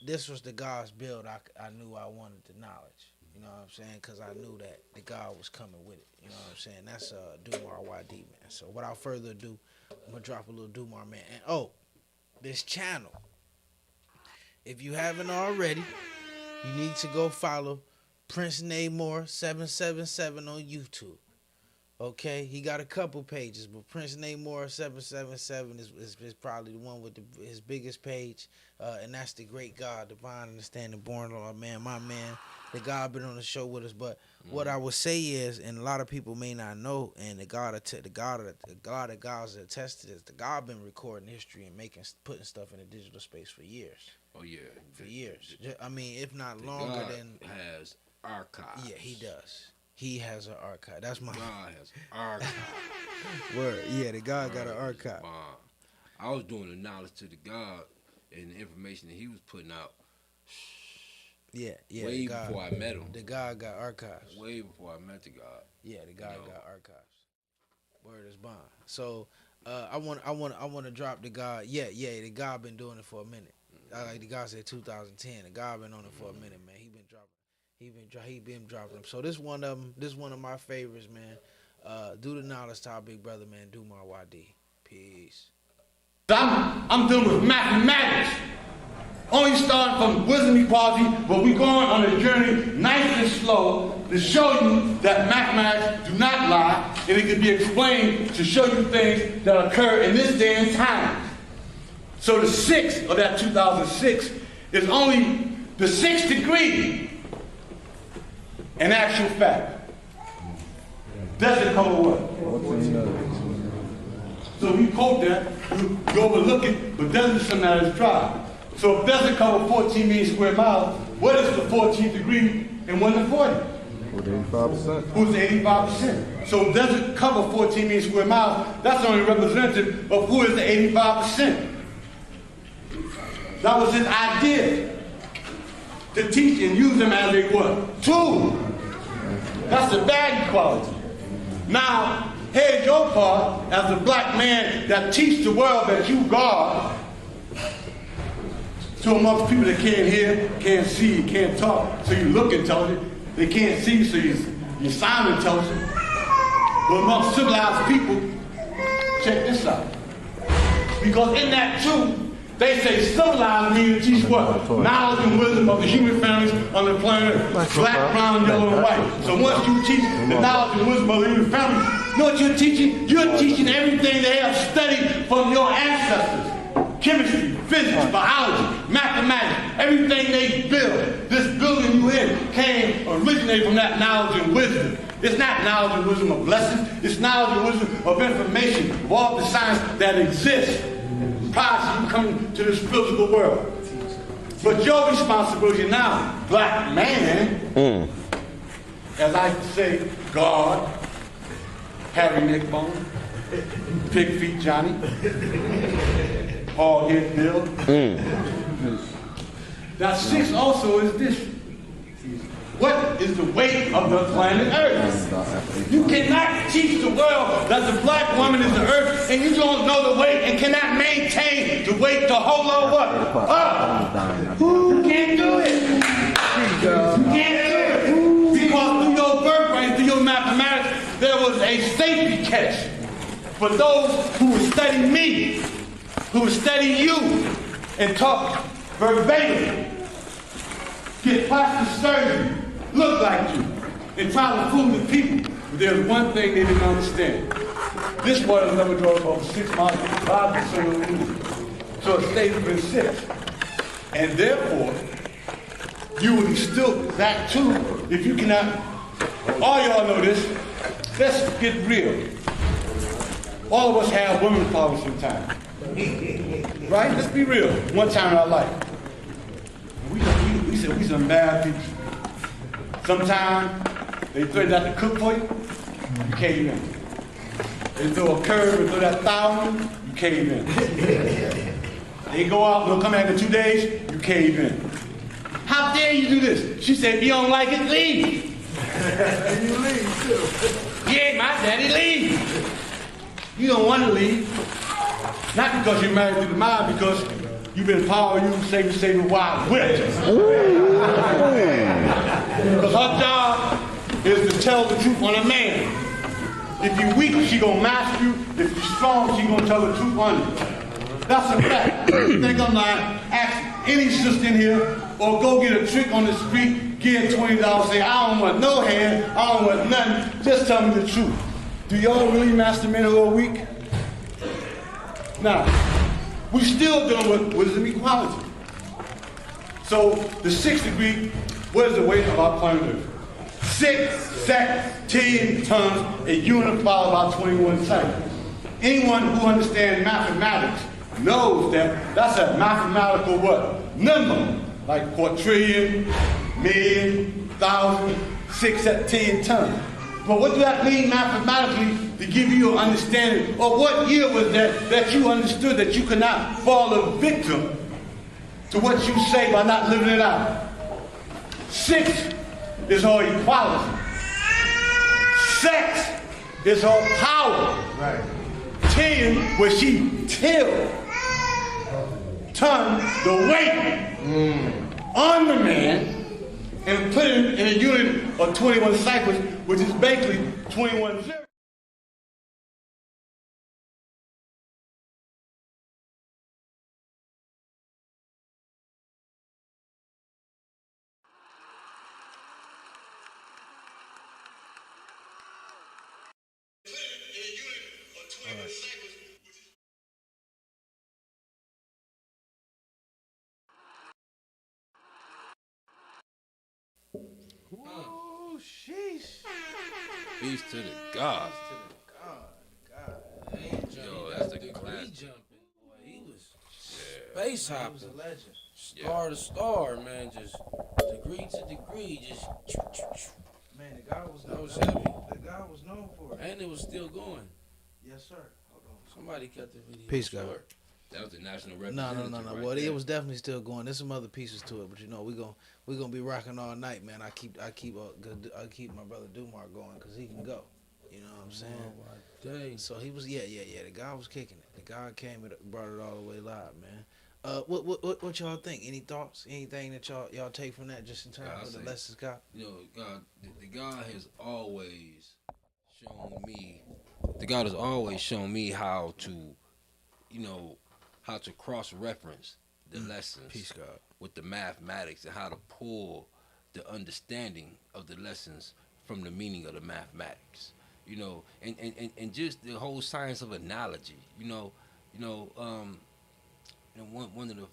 this was the God's build I knew I wanted the knowledge. You know what I'm saying? Because I knew that the God was coming with it. You know what I'm saying? That's Dumar YD, man. So without further ado, I'm going to drop a little Dumar, man. And this channel, if you haven't already, you need to go follow Prince Namor 777 on YouTube. Okay, he got a couple pages, but Prince Namor 777 is probably the one with his biggest page, and that's the Great God, Divine Understanding, Born Law, man, my man. The God been on the show with us, but what I would say is, and a lot of people may not know, and the God of gods attest to this, the God been recording history and putting stuff in the digital space for years. Oh yeah, for years. I mean, if not longer God than has archives. Yeah, he does. He has an archive. That's my God has archives. Word. Yeah, the God got an archive. I was doing the knowledge to the God and the information that he was putting out. Yeah. Way before I met him. The God got archives. Way before I met the God. Yeah, the God got archives. Word is bond. So I want to drop the God. Yeah, the God been doing it for a minute. Like the God said 2010. The God been on it for a minute, man. He been dropping them. So this one of them. This one of my favorites, man. Do the knowledge to our big brother, man. Dumar YD. Peace. I'm dealing with mathematics. Only starting from wisdom equality, but we're going on a journey nice and slow to show you that mathematics do not lie, and it can be explained to show you things that occur in this day and time. So the 6 of that 2006 is only the 6th degree in actual fact. Does it cover what? So we quote that, you overlook it, but doesn't somehow it's dry. So if it doesn't cover 14 million square miles, what is the 14th degree and 1 to 40? Who's 85%? Who's 85%? So if it doesn't cover 14 million square miles, that's only representative of who is the 85%. That was his idea, to teach and use them as a what? Tool. That's the value quality. Now, here's your part as a black man that teach the world that you God, to amongst people that can't hear, can't see, can't talk, so you look intelligent. They can't see, so you sound intelligent. But amongst civilized people, check this out. Because in that too, they say civilized means to teach what? Knowledge and wisdom of the human families on the planet Earth. Black, brown, yellow, and white. So once you teach the knowledge and wisdom of the human families, you know what you're teaching? You're teaching everything they have studied from your ancestors. Chemistry, physics, biology, mathematics, everything they build. This building you in originated from that knowledge and wisdom. It's not knowledge and wisdom of blessings. It's knowledge and wisdom of information, of all the science that exists prior to you coming to this physical world. But your responsibility now, black man, as I say, God, Harry Neckbone, Pig Feet Johnny, Hard Head Bill. That 6 also is this. What is the weight of the planet Earth? You cannot teach the world that the black woman is the Earth and you don't know the weight and cannot maintain the weight to hold on what? Up. Who can't do it? You can't do it. Because through your birthright, through your mathematics, there was a safety catch for those who would study me, who would study you, and talk verbatim, get plastic surgery, look like you, and try to fool the people. But there's one thing they didn't understand. This water never drove over 6 miles, 5%, so it stays within 6. And therefore, you will be still that too if you cannot. All y'all know this. Let's get real. All of us have women problems sometimes. Right? Let's be real. One time in our life. We said we some bad people. Sometimes they throw that to cook for you, you cave in. They throw a curve and throw that 1,000, you cave in. They go out and they'll come back in 2 days, you cave cave in. How dare you do this? She said, if you don't like it, leave. You leave too. Yeah, my daddy leave. You don't want to leave. Not because you're married to the mind, because you've been power, you say wild whip. Because her job is to tell the truth on a man. If you're weak, she gonna master you. If you're strong, she gonna tell the truth on you. That's a fact. You think I'm lying? Ask any sister in here, or go get a trick on the street, give $20, say, I don't want no hand, I don't want nothing, just tell me the truth. Do y'all really master men who are weak? Now, we still dealing with wisdom equality. So, the 6th degree, what is the weight of our planet Earth? 6 tons, a unit followed by 21 cycles. Anyone who understands mathematics knows that that's a mathematical what? Number, like quadrillion, million, thousand, 6 at 10 tons. But what does that mean mathematically to give you an understanding of what year was that you understood that you could not fall a victim to what you say by not living it out? 6 is all equality. Sex is all power. Right. 10 was she till. Ton the weight on the man and put it in a unit of 21 cycles, which is basically 21 zeros. Oh, sheesh. Peace to the gods. Yo, that's the class. Jumping, boy. He was space hopping. He was a legend. Star to star, man. Just degree to degree. Just. Man, the guy was that was heavy. The guy was known for it. And it was still going. Yes, sir. Hold on. Somebody cut the video. Peace, God. That was the national No. representative. Right well, there. it was definitely still going. There's some other pieces to it, but you know we gonna be rocking all night, man. I keep my brother Dumar going because he can go. You know what I'm saying? So he was The guy was kicking it. The guy came and brought it all the way live, man. What y'all think? Any thoughts? Anything that y'all take from that, just in terms of the lessons, God? You know, God, the God has always shown me. The God has always shown me how to, you know, how to cross-reference the lessons Peace, God. with the mathematics and how to pull the understanding of the lessons from the meaning of the mathematics. You know, and just the whole science of analogy. One of the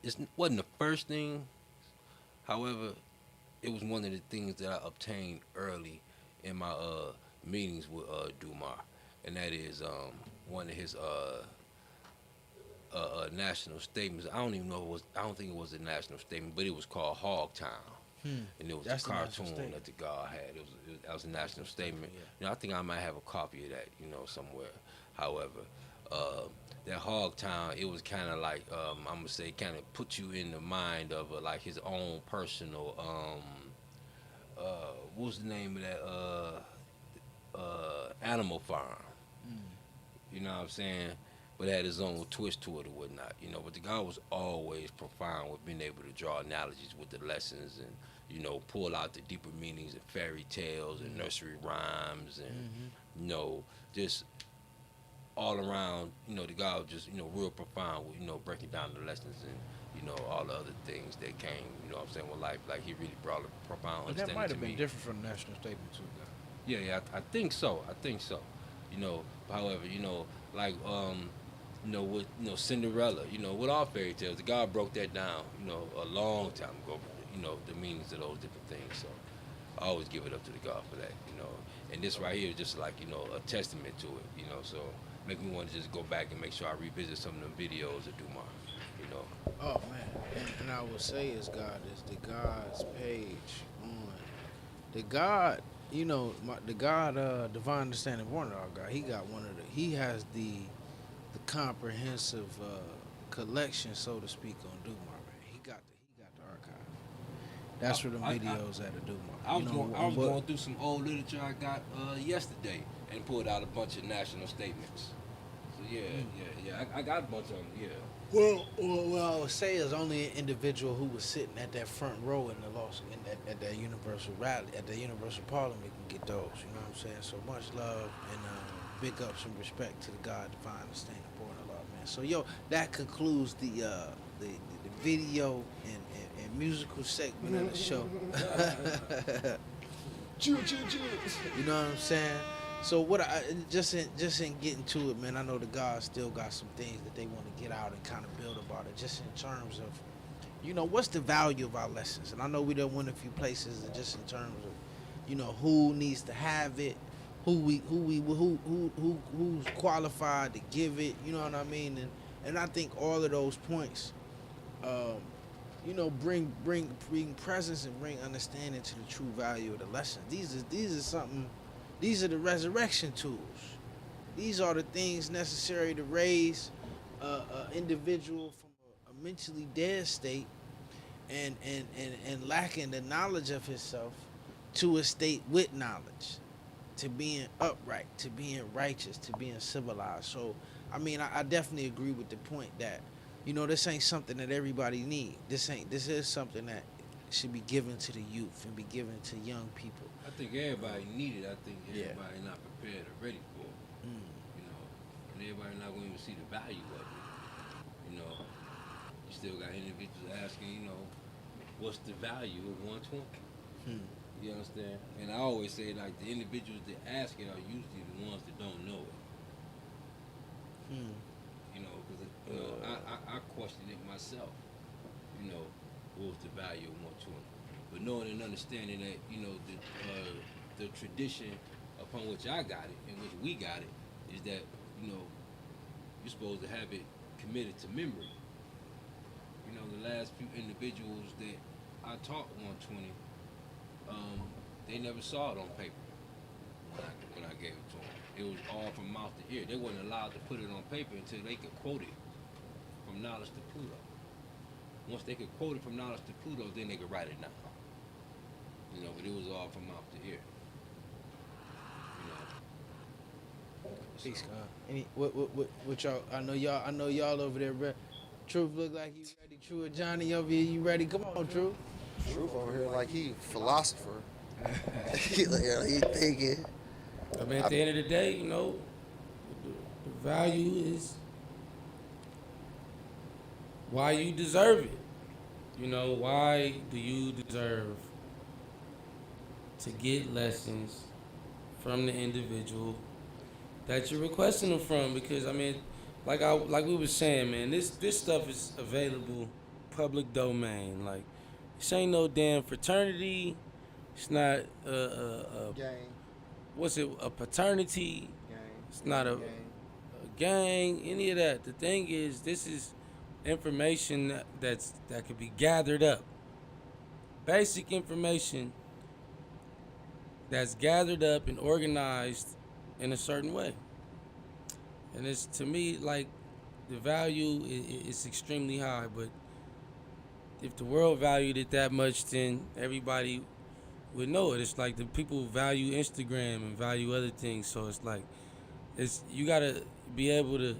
it wasn't the first thing. However, it was one of the things that I obtained early in my meetings with Dumar, and that is one of his national statements. I don't think it was a national statement, but it was called Hog Town. And it was a cartoon that the God had. That was a national statement. Yeah. You know, I think I might have a copy of that, you know, somewhere. However, that Hog Town, it was kind of like, I'm going to say, kind of put you in the mind of like his own personal, what was the name of that, Animal Farm. You know what I'm saying? But it had his own twist to it or whatnot, you know. But the guy was always profound with being able to draw analogies with the lessons and, you know, pull out the deeper meanings of fairy tales and nursery rhymes and, you know, just all around, you know, the guy was just, you know, real profound with, you know, breaking down the lessons and, you know, all the other things that came, you know what I'm saying, with life. Like, he really brought a profound understanding to me. That might have been different from the national statement, too, though. Yeah, I think so. You know, however, you know, like, you know, with, you know, Cinderella, you know, with all fairy tales, the God broke that down, you know, a long time ago, you know, the meanings of those different things. So I always give it up to the God for that, you know. And this right here is just like, you know, a testament to it, you know. So make me want to just go back and make sure I revisit some of them videos of Dumar, you know. Oh, man. And I would say is the God's page on the God, you know, the God, Divine Understanding Warner, our God, he has the comprehensive collection, so to speak, on Dumar, man. He got the archive. That's where the videos at the Dumar. I was going through some old literature I got yesterday and pulled out a bunch of national statements. So yeah. I got a bunch of them. Yeah. Well, what I would say is only an individual who was sitting at that front row in the at that Universal rally, at the Universal Parliament can get those. You know what I'm saying? So much love and big ups and respect to the God divine and stand born of love, man. So that concludes the video and musical segment of the show. You know what I'm saying? So what I just in getting to it, man. I know the guys still got some things that they want to get out and kind of build about it, just in terms of, what's the value of our lessons. And I know we done went a few places, and just in terms of, who needs to have it, who's qualified to give it. You know what I mean? And I think all of those points, bring presence and bring understanding to the true value of the lesson. These are the resurrection tools. These are the things necessary to raise an individual from a mentally dead state and lacking the knowledge of himself to a state with knowledge, to being upright, to being righteous, to being civilized. So, I definitely agree with the point that, this ain't something that everybody need. This is something that should be given to the youth and be given to young people. I think everybody need it. I think everybody not prepared or ready for it. And everybody not going to even see the value of it. You still got individuals asking, what's the value of 120? You understand? And I always say, like, the individuals that ask it are usually the ones that don't know it. Because I question it myself. What was the value of 120? But knowing and understanding that, the tradition upon which I got it and which we got it is that, you're supposed to have it committed to memory. The last few individuals that I taught 120, they never saw it on paper when I gave it to them. It was all from mouth to ear. They weren't allowed to put it on paper until they could quote it from knowledge to Pluto. Once they could quote it from knowledge to Pluto, then they could write it down. But it was all from mouth to ear. Peace, God. What y'all? I know y'all over there. Truth look like you ready. True, Ajani over here. You ready? Come on, Truth. Truth over here like he philosopher. He thinking. At the end of the day, the value is why you deserve it. Why do you deserve to get lessons from the individual that you're requesting them from? Because like we were saying, man, this stuff is available, public domain. Like, this ain't no damn fraternity. It's not gang. What's it? A paternity. Gang. It's not a gang. Any of that. The thing is, this is information that could be gathered up. Basic information that's gathered up and organized in a certain way. And it's, to me, like, the value is extremely high. But if the world valued it that much, then everybody would know it. It's like the people value Instagram and value other things. So it's like, you gotta be able to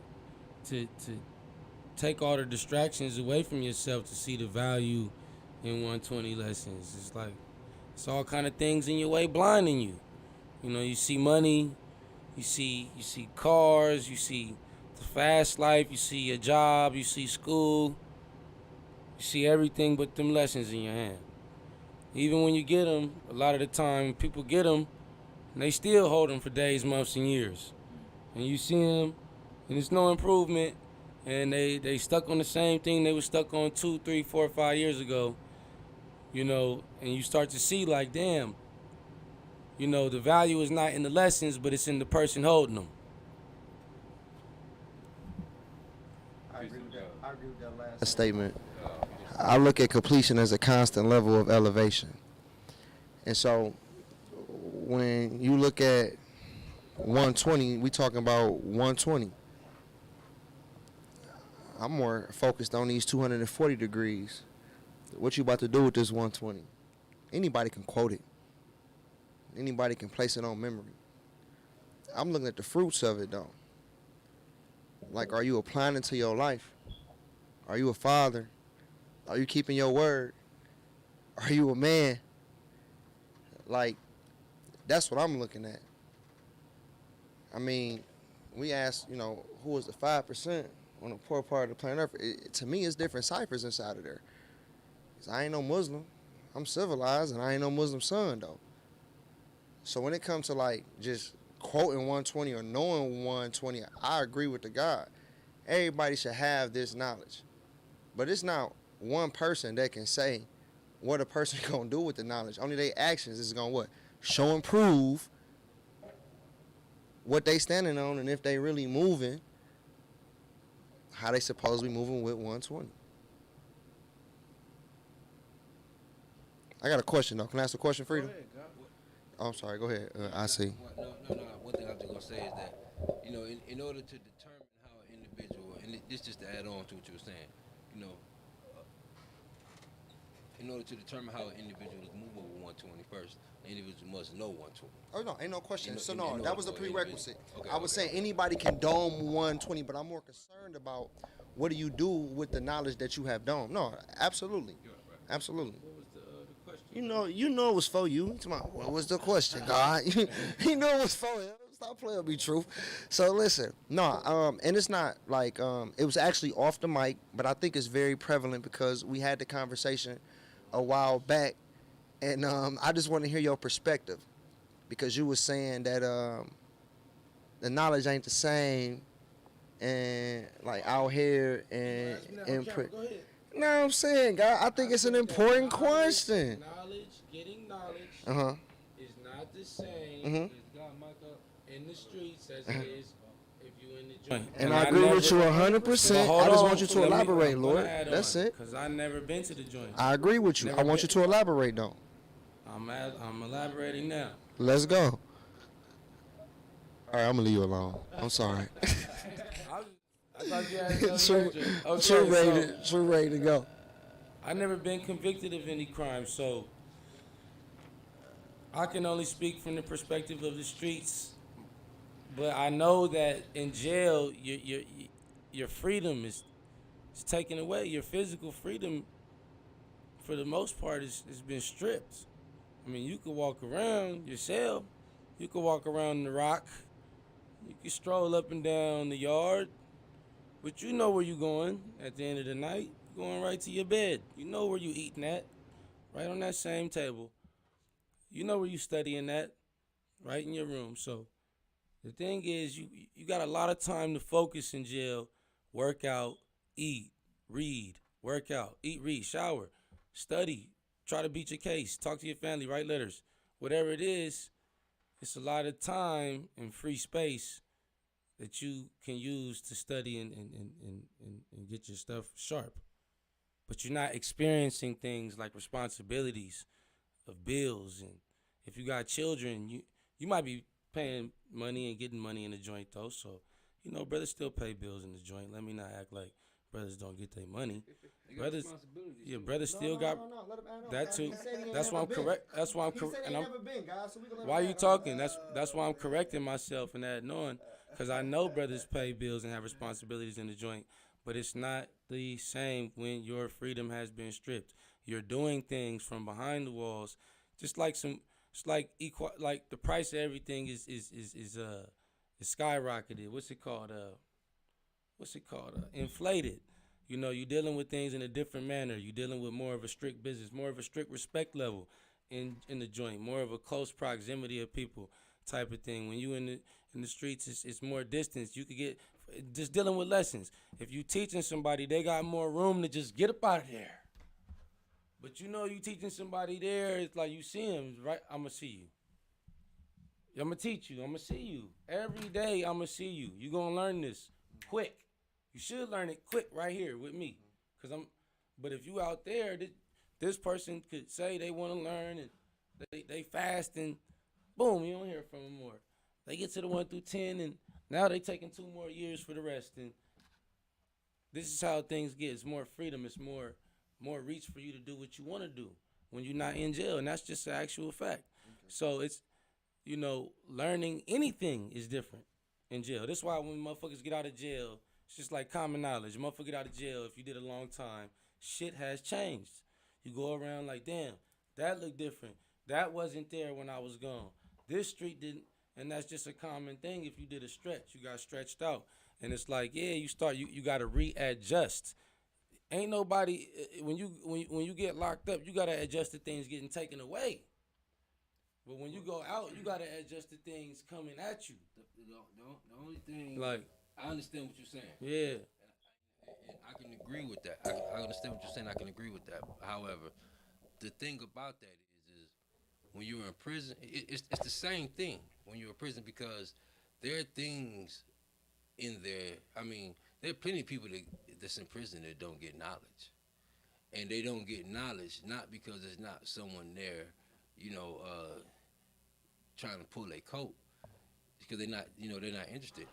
take all the distractions away from yourself to see the value in 120 lessons. It's like, it's all kind of things in your way blinding you. You see money, you see cars, you see the fast life, you see your job, you see school, you see everything but them lessons in your hand. Even when you get them, a lot of the time people get them and they still hold them for days, months, and years. And you see them and there's no improvement, and they stuck on the same thing they were stuck on 2, 3, 4, 5 years ago. And you start to see, like, damn, the value is not in the lessons, but it's in the person holding them. I agree with that last statement. I look at completion as a constant level of elevation. And so when you look at 120, we talking about 120. I'm more focused on these 240 degrees. What you about to do with this 120? Anybody can quote it. Anybody can place it on memory. I'm looking at the fruits of it, though. Like, are you applying it to your life? Are you a father? Are you keeping your word? Are you a man? Like, that's what I'm looking at. I mean, we asked, who was the 5% on the poor part of the planet Earth? To me, it's different ciphers inside of there. 'Cause I ain't no Muslim. I'm civilized, and I ain't no Muslim son, though. So when it comes to, like, just quoting 120 or knowing 120, I agree with the God. Everybody should have this knowledge. But it's not one person that can say what a person going to do with the knowledge. Only their actions is going to what? Show and prove what they standing on, and if they really moving, how they supposed to be moving with 120. I got a question, though. Can I ask a question, Freedom? Go ahead, God. Oh, I'm sorry. Go ahead. I see. No. One thing I was just gonna say is that, in order to determine how an individual, and this just to add on to what you were saying, in order to determine how an individual is moving with 120 first, an individual must know 120. Oh, no, ain't no question. In- So, in- no, in that order was a for an prerequisite. individual. I was saying anybody can dome 120, but I'm more concerned about what do you do with the knowledge that you have domed. No, absolutely. Absolutely. What was the question? You know it was for you. What was the question, God? You know it was for him. Stop playing with me, truth. So listen, and it's not like it was actually off the mic, but I think it's very prevalent because we had the conversation a while back, and I just want to hear your perspective because you were saying that the knowledge ain't the same, and like out here and Go ahead. No, I'm saying, God, I think it's an important question. Getting knowledge is not the same as God Micah in the streets as it is if you in the joint. And I agree with you 100%. I just want you to elaborate, Lord. That's it. Because I never been to the joint. I agree with you. I want you to elaborate, though. I'm elaborating now. Let's go. All right, I'm going to leave you alone. I'm sorry. I thought you had True ready to go. I never been convicted of any crime, so I can only speak from the perspective of the streets. But I know that in jail, your freedom is taken away. Your physical freedom, for the most part, has been stripped. I mean, you could walk around your cell. You could walk around the rock. You could stroll up and down the yard. But you know where you're going at the end of the night. You're going right to your bed. You know where you eating at, right on that same table. You know where you studying at, right in your room. So the thing is, you got a lot of time to focus in jail, work out, eat, read, work out, eat, read, shower, study, try to beat your case, talk to your family, write letters. Whatever it is, it's a lot of time and free space that you can use to study and get your stuff sharp. But you're not experiencing things like responsibilities of bills. And if you got children, you might be paying money and getting money in the joint, though. So, brothers still pay bills in the joint. Let me not act like brothers don't get their money. Brothers still got that too. That's why I'm correct. That's why I'm correct. Why are you talking? That's why I'm correcting myself and adding on, because I know brothers pay bills and have responsibilities in the joint, but it's not the same when your freedom has been stripped. You're doing things from behind the walls, just like it's like like the price of everything is skyrocketed. What's it called? Inflated. You're dealing with things in a different manner. You're dealing with more of a strict business, more of a strict respect level in the joint, more of a close proximity of people type of thing. When you in the streets, it's more distance. You could get just dealing with lessons. If you teaching somebody, they got more room to just get up out of there. But you teaching somebody there, it's like you see him, right? I'm going to see you. I'm going to teach you. I'm going to see you. Every day I'm going to see you. You're going to learn this quick. You should learn it quick right here with me. But if you out there, this person could say they want to learn and they fast and boom, you don't hear from them more. They get to the 1 through 10 and now they taking 2 more years for the rest. And this is how things get. It's more freedom. It's more reach for you to do what you want to do when you're not in jail, and that's just an actual fact. So it's, learning anything is different in jail. That's why when motherfuckers get out of jail, it's just like common knowledge. Motherfucker get out of jail, if you did a long time, shit has changed. You go around like, damn, that looked different. That wasn't there when I was gone. This street didn't, and that's just a common thing. If you did a stretch, you got stretched out. And it's like, yeah, you got to readjust. Ain't nobody, when you get locked up, you got to adjust to things getting taken away. But when you go out, you got to adjust to things coming at you. The only thing, like, I understand what you're saying. Yeah. And I can agree with that. I understand what you're saying. I can agree with that. However, the thing about that is when you're in prison, it's the same thing when you're in prison, because there are things in there. I mean, there are plenty of people that's in prison that don't get knowledge. And they don't get knowledge not because there's not someone there, trying to pull their coat, because they're not interested.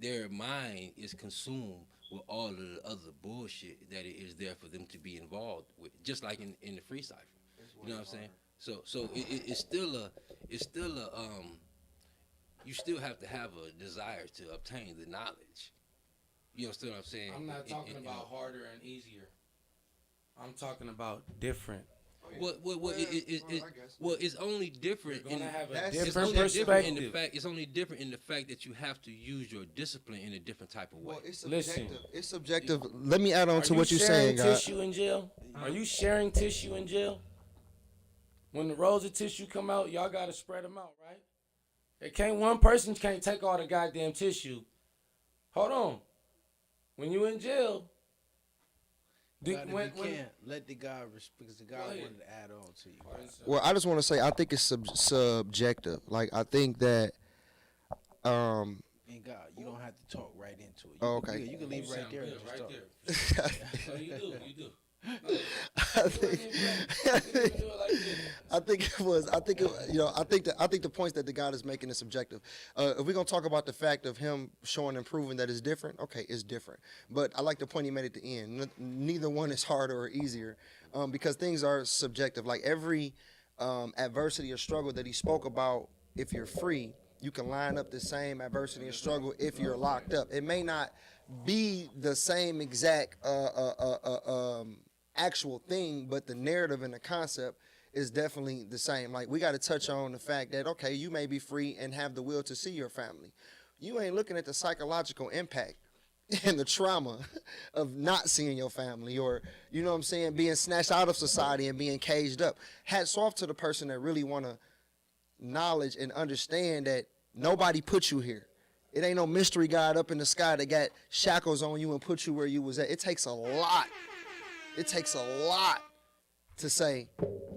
Their mind is consumed with all of the other bullshit that it is there for them to be involved with, just like in the free cipher. You know what I'm saying? So it's still a you still have to have a desire to obtain the knowledge. You understand what I'm saying? I'm not talking about harder and easier. I'm talking about different. It's only different. You're gonna have a It's different only perspective. It's only different in the fact that you have to use your discipline in a different type of way. Well, it's subjective. It's subjective. Let me add on to what you're saying, Are you sharing guys. tissue in jail? Are you sharing tissue in jail? When the rolls of tissue come out, y'all gotta spread them out, right? One person can't take all the goddamn tissue. Hold on. When you in jail, let the guy, because the guy wanted to add on to you. Well, I just want to say I think it's subjective. Like, I think that. And God, you don't have to talk right into it. Okay. You can leave right there. And right just there. talk. So you do. I think the points that the guy is making is subjective. If we're gonna talk about the fact of him showing and proving that it's different, okay, it's different. But I like the point he made at the end. Neither one is harder or easier, because things are subjective. Like every adversity or struggle that he spoke about, if you're free, you can line up the same adversity and struggle if you're locked up. It may not be the same exact actual thing, but the narrative and the concept is definitely the same. Like, we got to touch on the fact that, okay, you may be free and have the will to see your family. You ain't looking at the psychological impact and the trauma of not seeing your family, or, you know what I'm saying, being snatched out of society and being caged up. Hats off to the person that really want to knowledge and understand that nobody put you here. It ain't no mystery God up in the sky that got shackles on you and put you where you was at. It takes a lot. It takes a lot to say,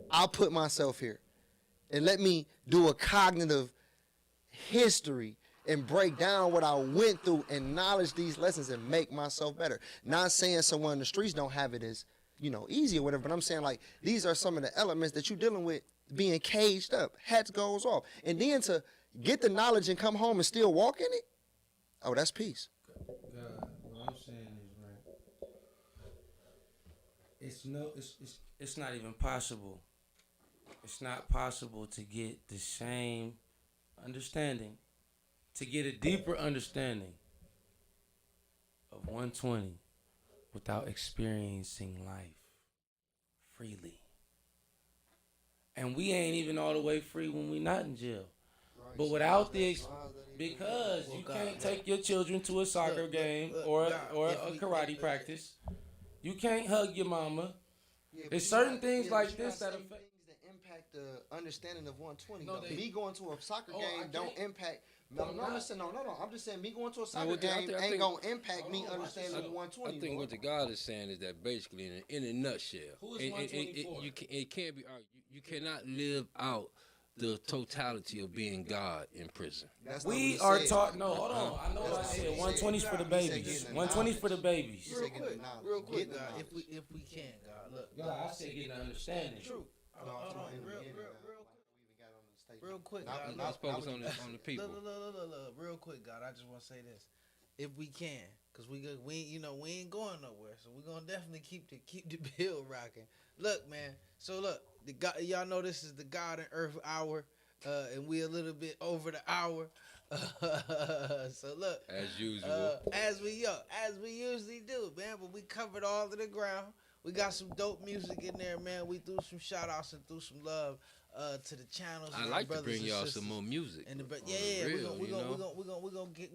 I'll put myself here and let me do a cognitive history and break down what I went through and knowledge these lessons and make myself better. Not saying someone in the streets don't have it as, easy or whatever, but I'm saying, like, these are some of the elements that you're dealing with being caged up. Hats goes off. And then to get the knowledge and come home and still walk in it, oh, that's peace. God, what I'm saying is, right, it's not even possible. It's not possible to get the same understanding, to get a deeper understanding of 120 without experiencing life freely. And we ain't even all the way free when we not in jail. But without because you can't take your children to a soccer game or a karate practice. You can't hug your mama. There's certain things like this that affect. Impact the understanding of 120. No, me going to a soccer game don't impact. No. I'm just saying me going to a soccer game ain't gonna impact me understanding 120. I think what the God is saying is that basically, in a nutshell, who is 120 for? It can't be argued. You cannot live out the totality of being God in prison. We are taught. No, hold on. I know what I said. 120's for the babies. 120's for the babies. Real quick, God, if we can, God, look. God, I said getting the understanding. True. Real quick, God. Let's focus on the people. Look, real quick, God. I just want to say this. If we can, Cause we ain't going nowhere, so we gonna definitely keep the bill rocking. Look, man. So look, y'all know this is the God and Earth Hour, and we a little bit over the hour. So look, as usual, as we usually do, man. But we covered all of the ground. We got some dope music in there, man. We threw some shout outs and threw some love to the channels. I and like our to bring y'all sisters. some more music. And we're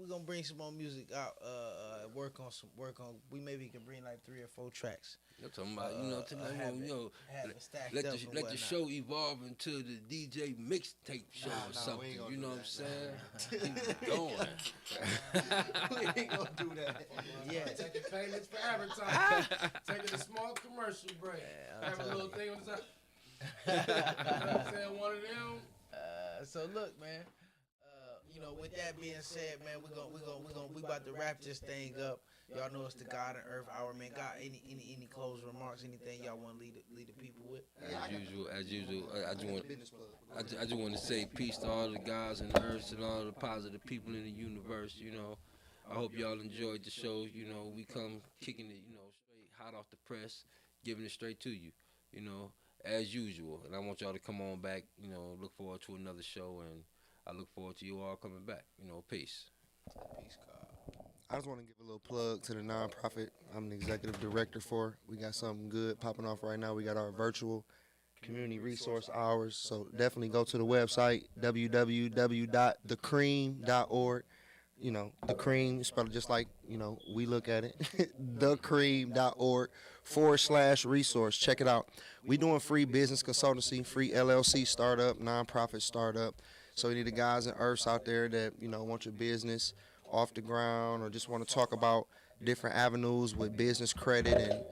gonna bring some more music out. Work on. We maybe can bring like 3 or 4 tracks. You're talking about, let the show evolve into the DJ mixtape show or something. You know what I'm saying? Keep going. We ain't gonna do that. Yeah. Taking payments for advertising. Taking a small commercial break. Have a little thing on the side. You know what I'm saying? One of them. So look, man. With that being said, man, we about to wrap this thing up. Y'all know it's the God and Earth Hour, man. Got any closing remarks? Anything y'all want to lead the people with? As usual, I just want to say peace to all the gods and earths and all the positive people in the universe. I hope y'all enjoyed the show. We come kicking it, straight hot off the press, giving it straight to you. As usual. And I want y'all to come on back. Look forward to another show, and I look forward to you all coming back. Peace. Peace, God. I just want to give a little plug to the nonprofit I'm the executive director for. We got something good popping off right now. We got our virtual community resource hours. So definitely go to the website, www.thecream.org. The Cream, spelled just like, we look at it. thecream.org/resource. Check it out. We doing free business consultancy, free LLC startup, nonprofit startup. So any of the guys and earths out there that, want your business off the ground or just want to talk about different avenues with business credit and,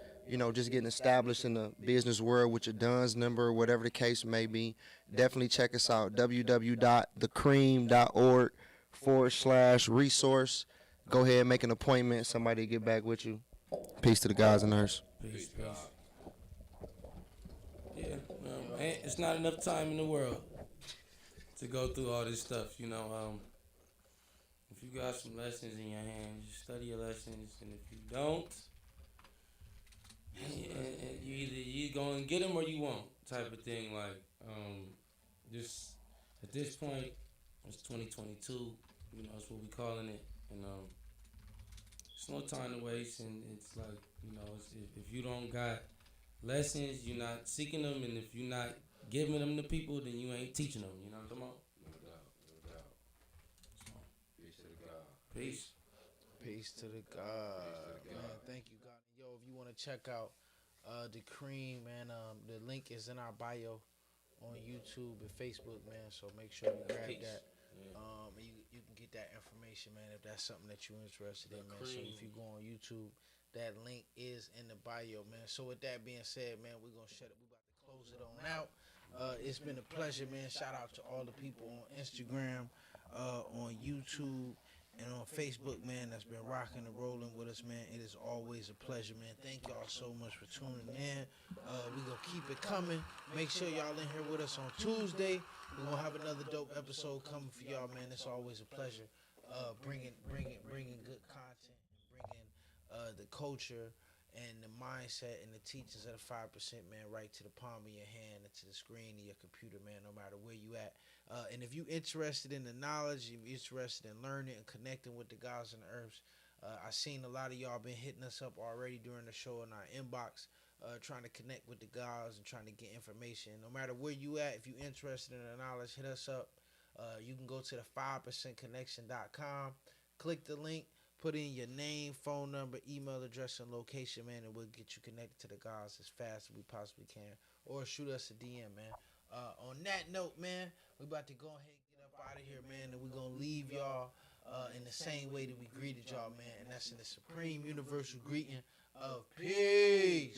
just getting established in the business world with your DUNS number, whatever the case may be, definitely check us out. www.thecream.org/resource. Go ahead and make an appointment. Somebody get back with you. Peace to the guys and nurse. Peace. Yeah, it's not enough time in the world to go through all this stuff. If you got some lessons in your hand, just study your lessons, and if you don't, you gonna get them or you won't, type of thing. Like, just at this point, it's 2022. That's what we calling it, and it's no time to waste. And it's like, if you don't got lessons, you're not seeking them, and if you're not giving them to people, then you ain't teaching them. You know what I'm talking about? No doubt. Peace to the God. Peace. Peace to the God. Man, thank you, God. Yo, if you want to check out the Cream, man, the link is in our bio on YouTube and Facebook, man. So make sure you grab that. Yeah. And you can get that information, man, if that's something that you're interested in, man. So if you go on YouTube, that link is in the bio, man. So with that being said, man, we're gonna shut it. We're about to close it on out. It's been a pleasure, man. Shout out to all the people on Instagram, on YouTube, and on Facebook, man, that's been rocking and rolling with us, man. It is always a pleasure, man. Thank y'all so much for tuning in. We gonna keep it coming. Make sure y'all in here with us on Tuesday. We're gonna have another dope episode coming for y'all, man. It's always a pleasure bringing good content and bringing the culture and the mindset and the teachings of the 5%, man, right to the palm of your hand and to the screen of your computer, man, no matter where you at. And if you're interested in the knowledge, if you're interested in learning and connecting with the gods and the earths, I seen a lot of y'all been hitting us up already during the show in our inbox, trying to connect with the gods and trying to get information. No matter where you at, if you're interested in the knowledge, hit us up. You can go to the 5percentconnection.com, click the link, put in your name, phone number, email address, and location, man, and we'll get you connected to the gods as fast as we possibly can. Or shoot us a DM, man. On that note, man, we about to go ahead and get up out of here, man, and we're going to leave y'all in the same way that we greeted y'all, man, and that's in the supreme universal greeting of peace.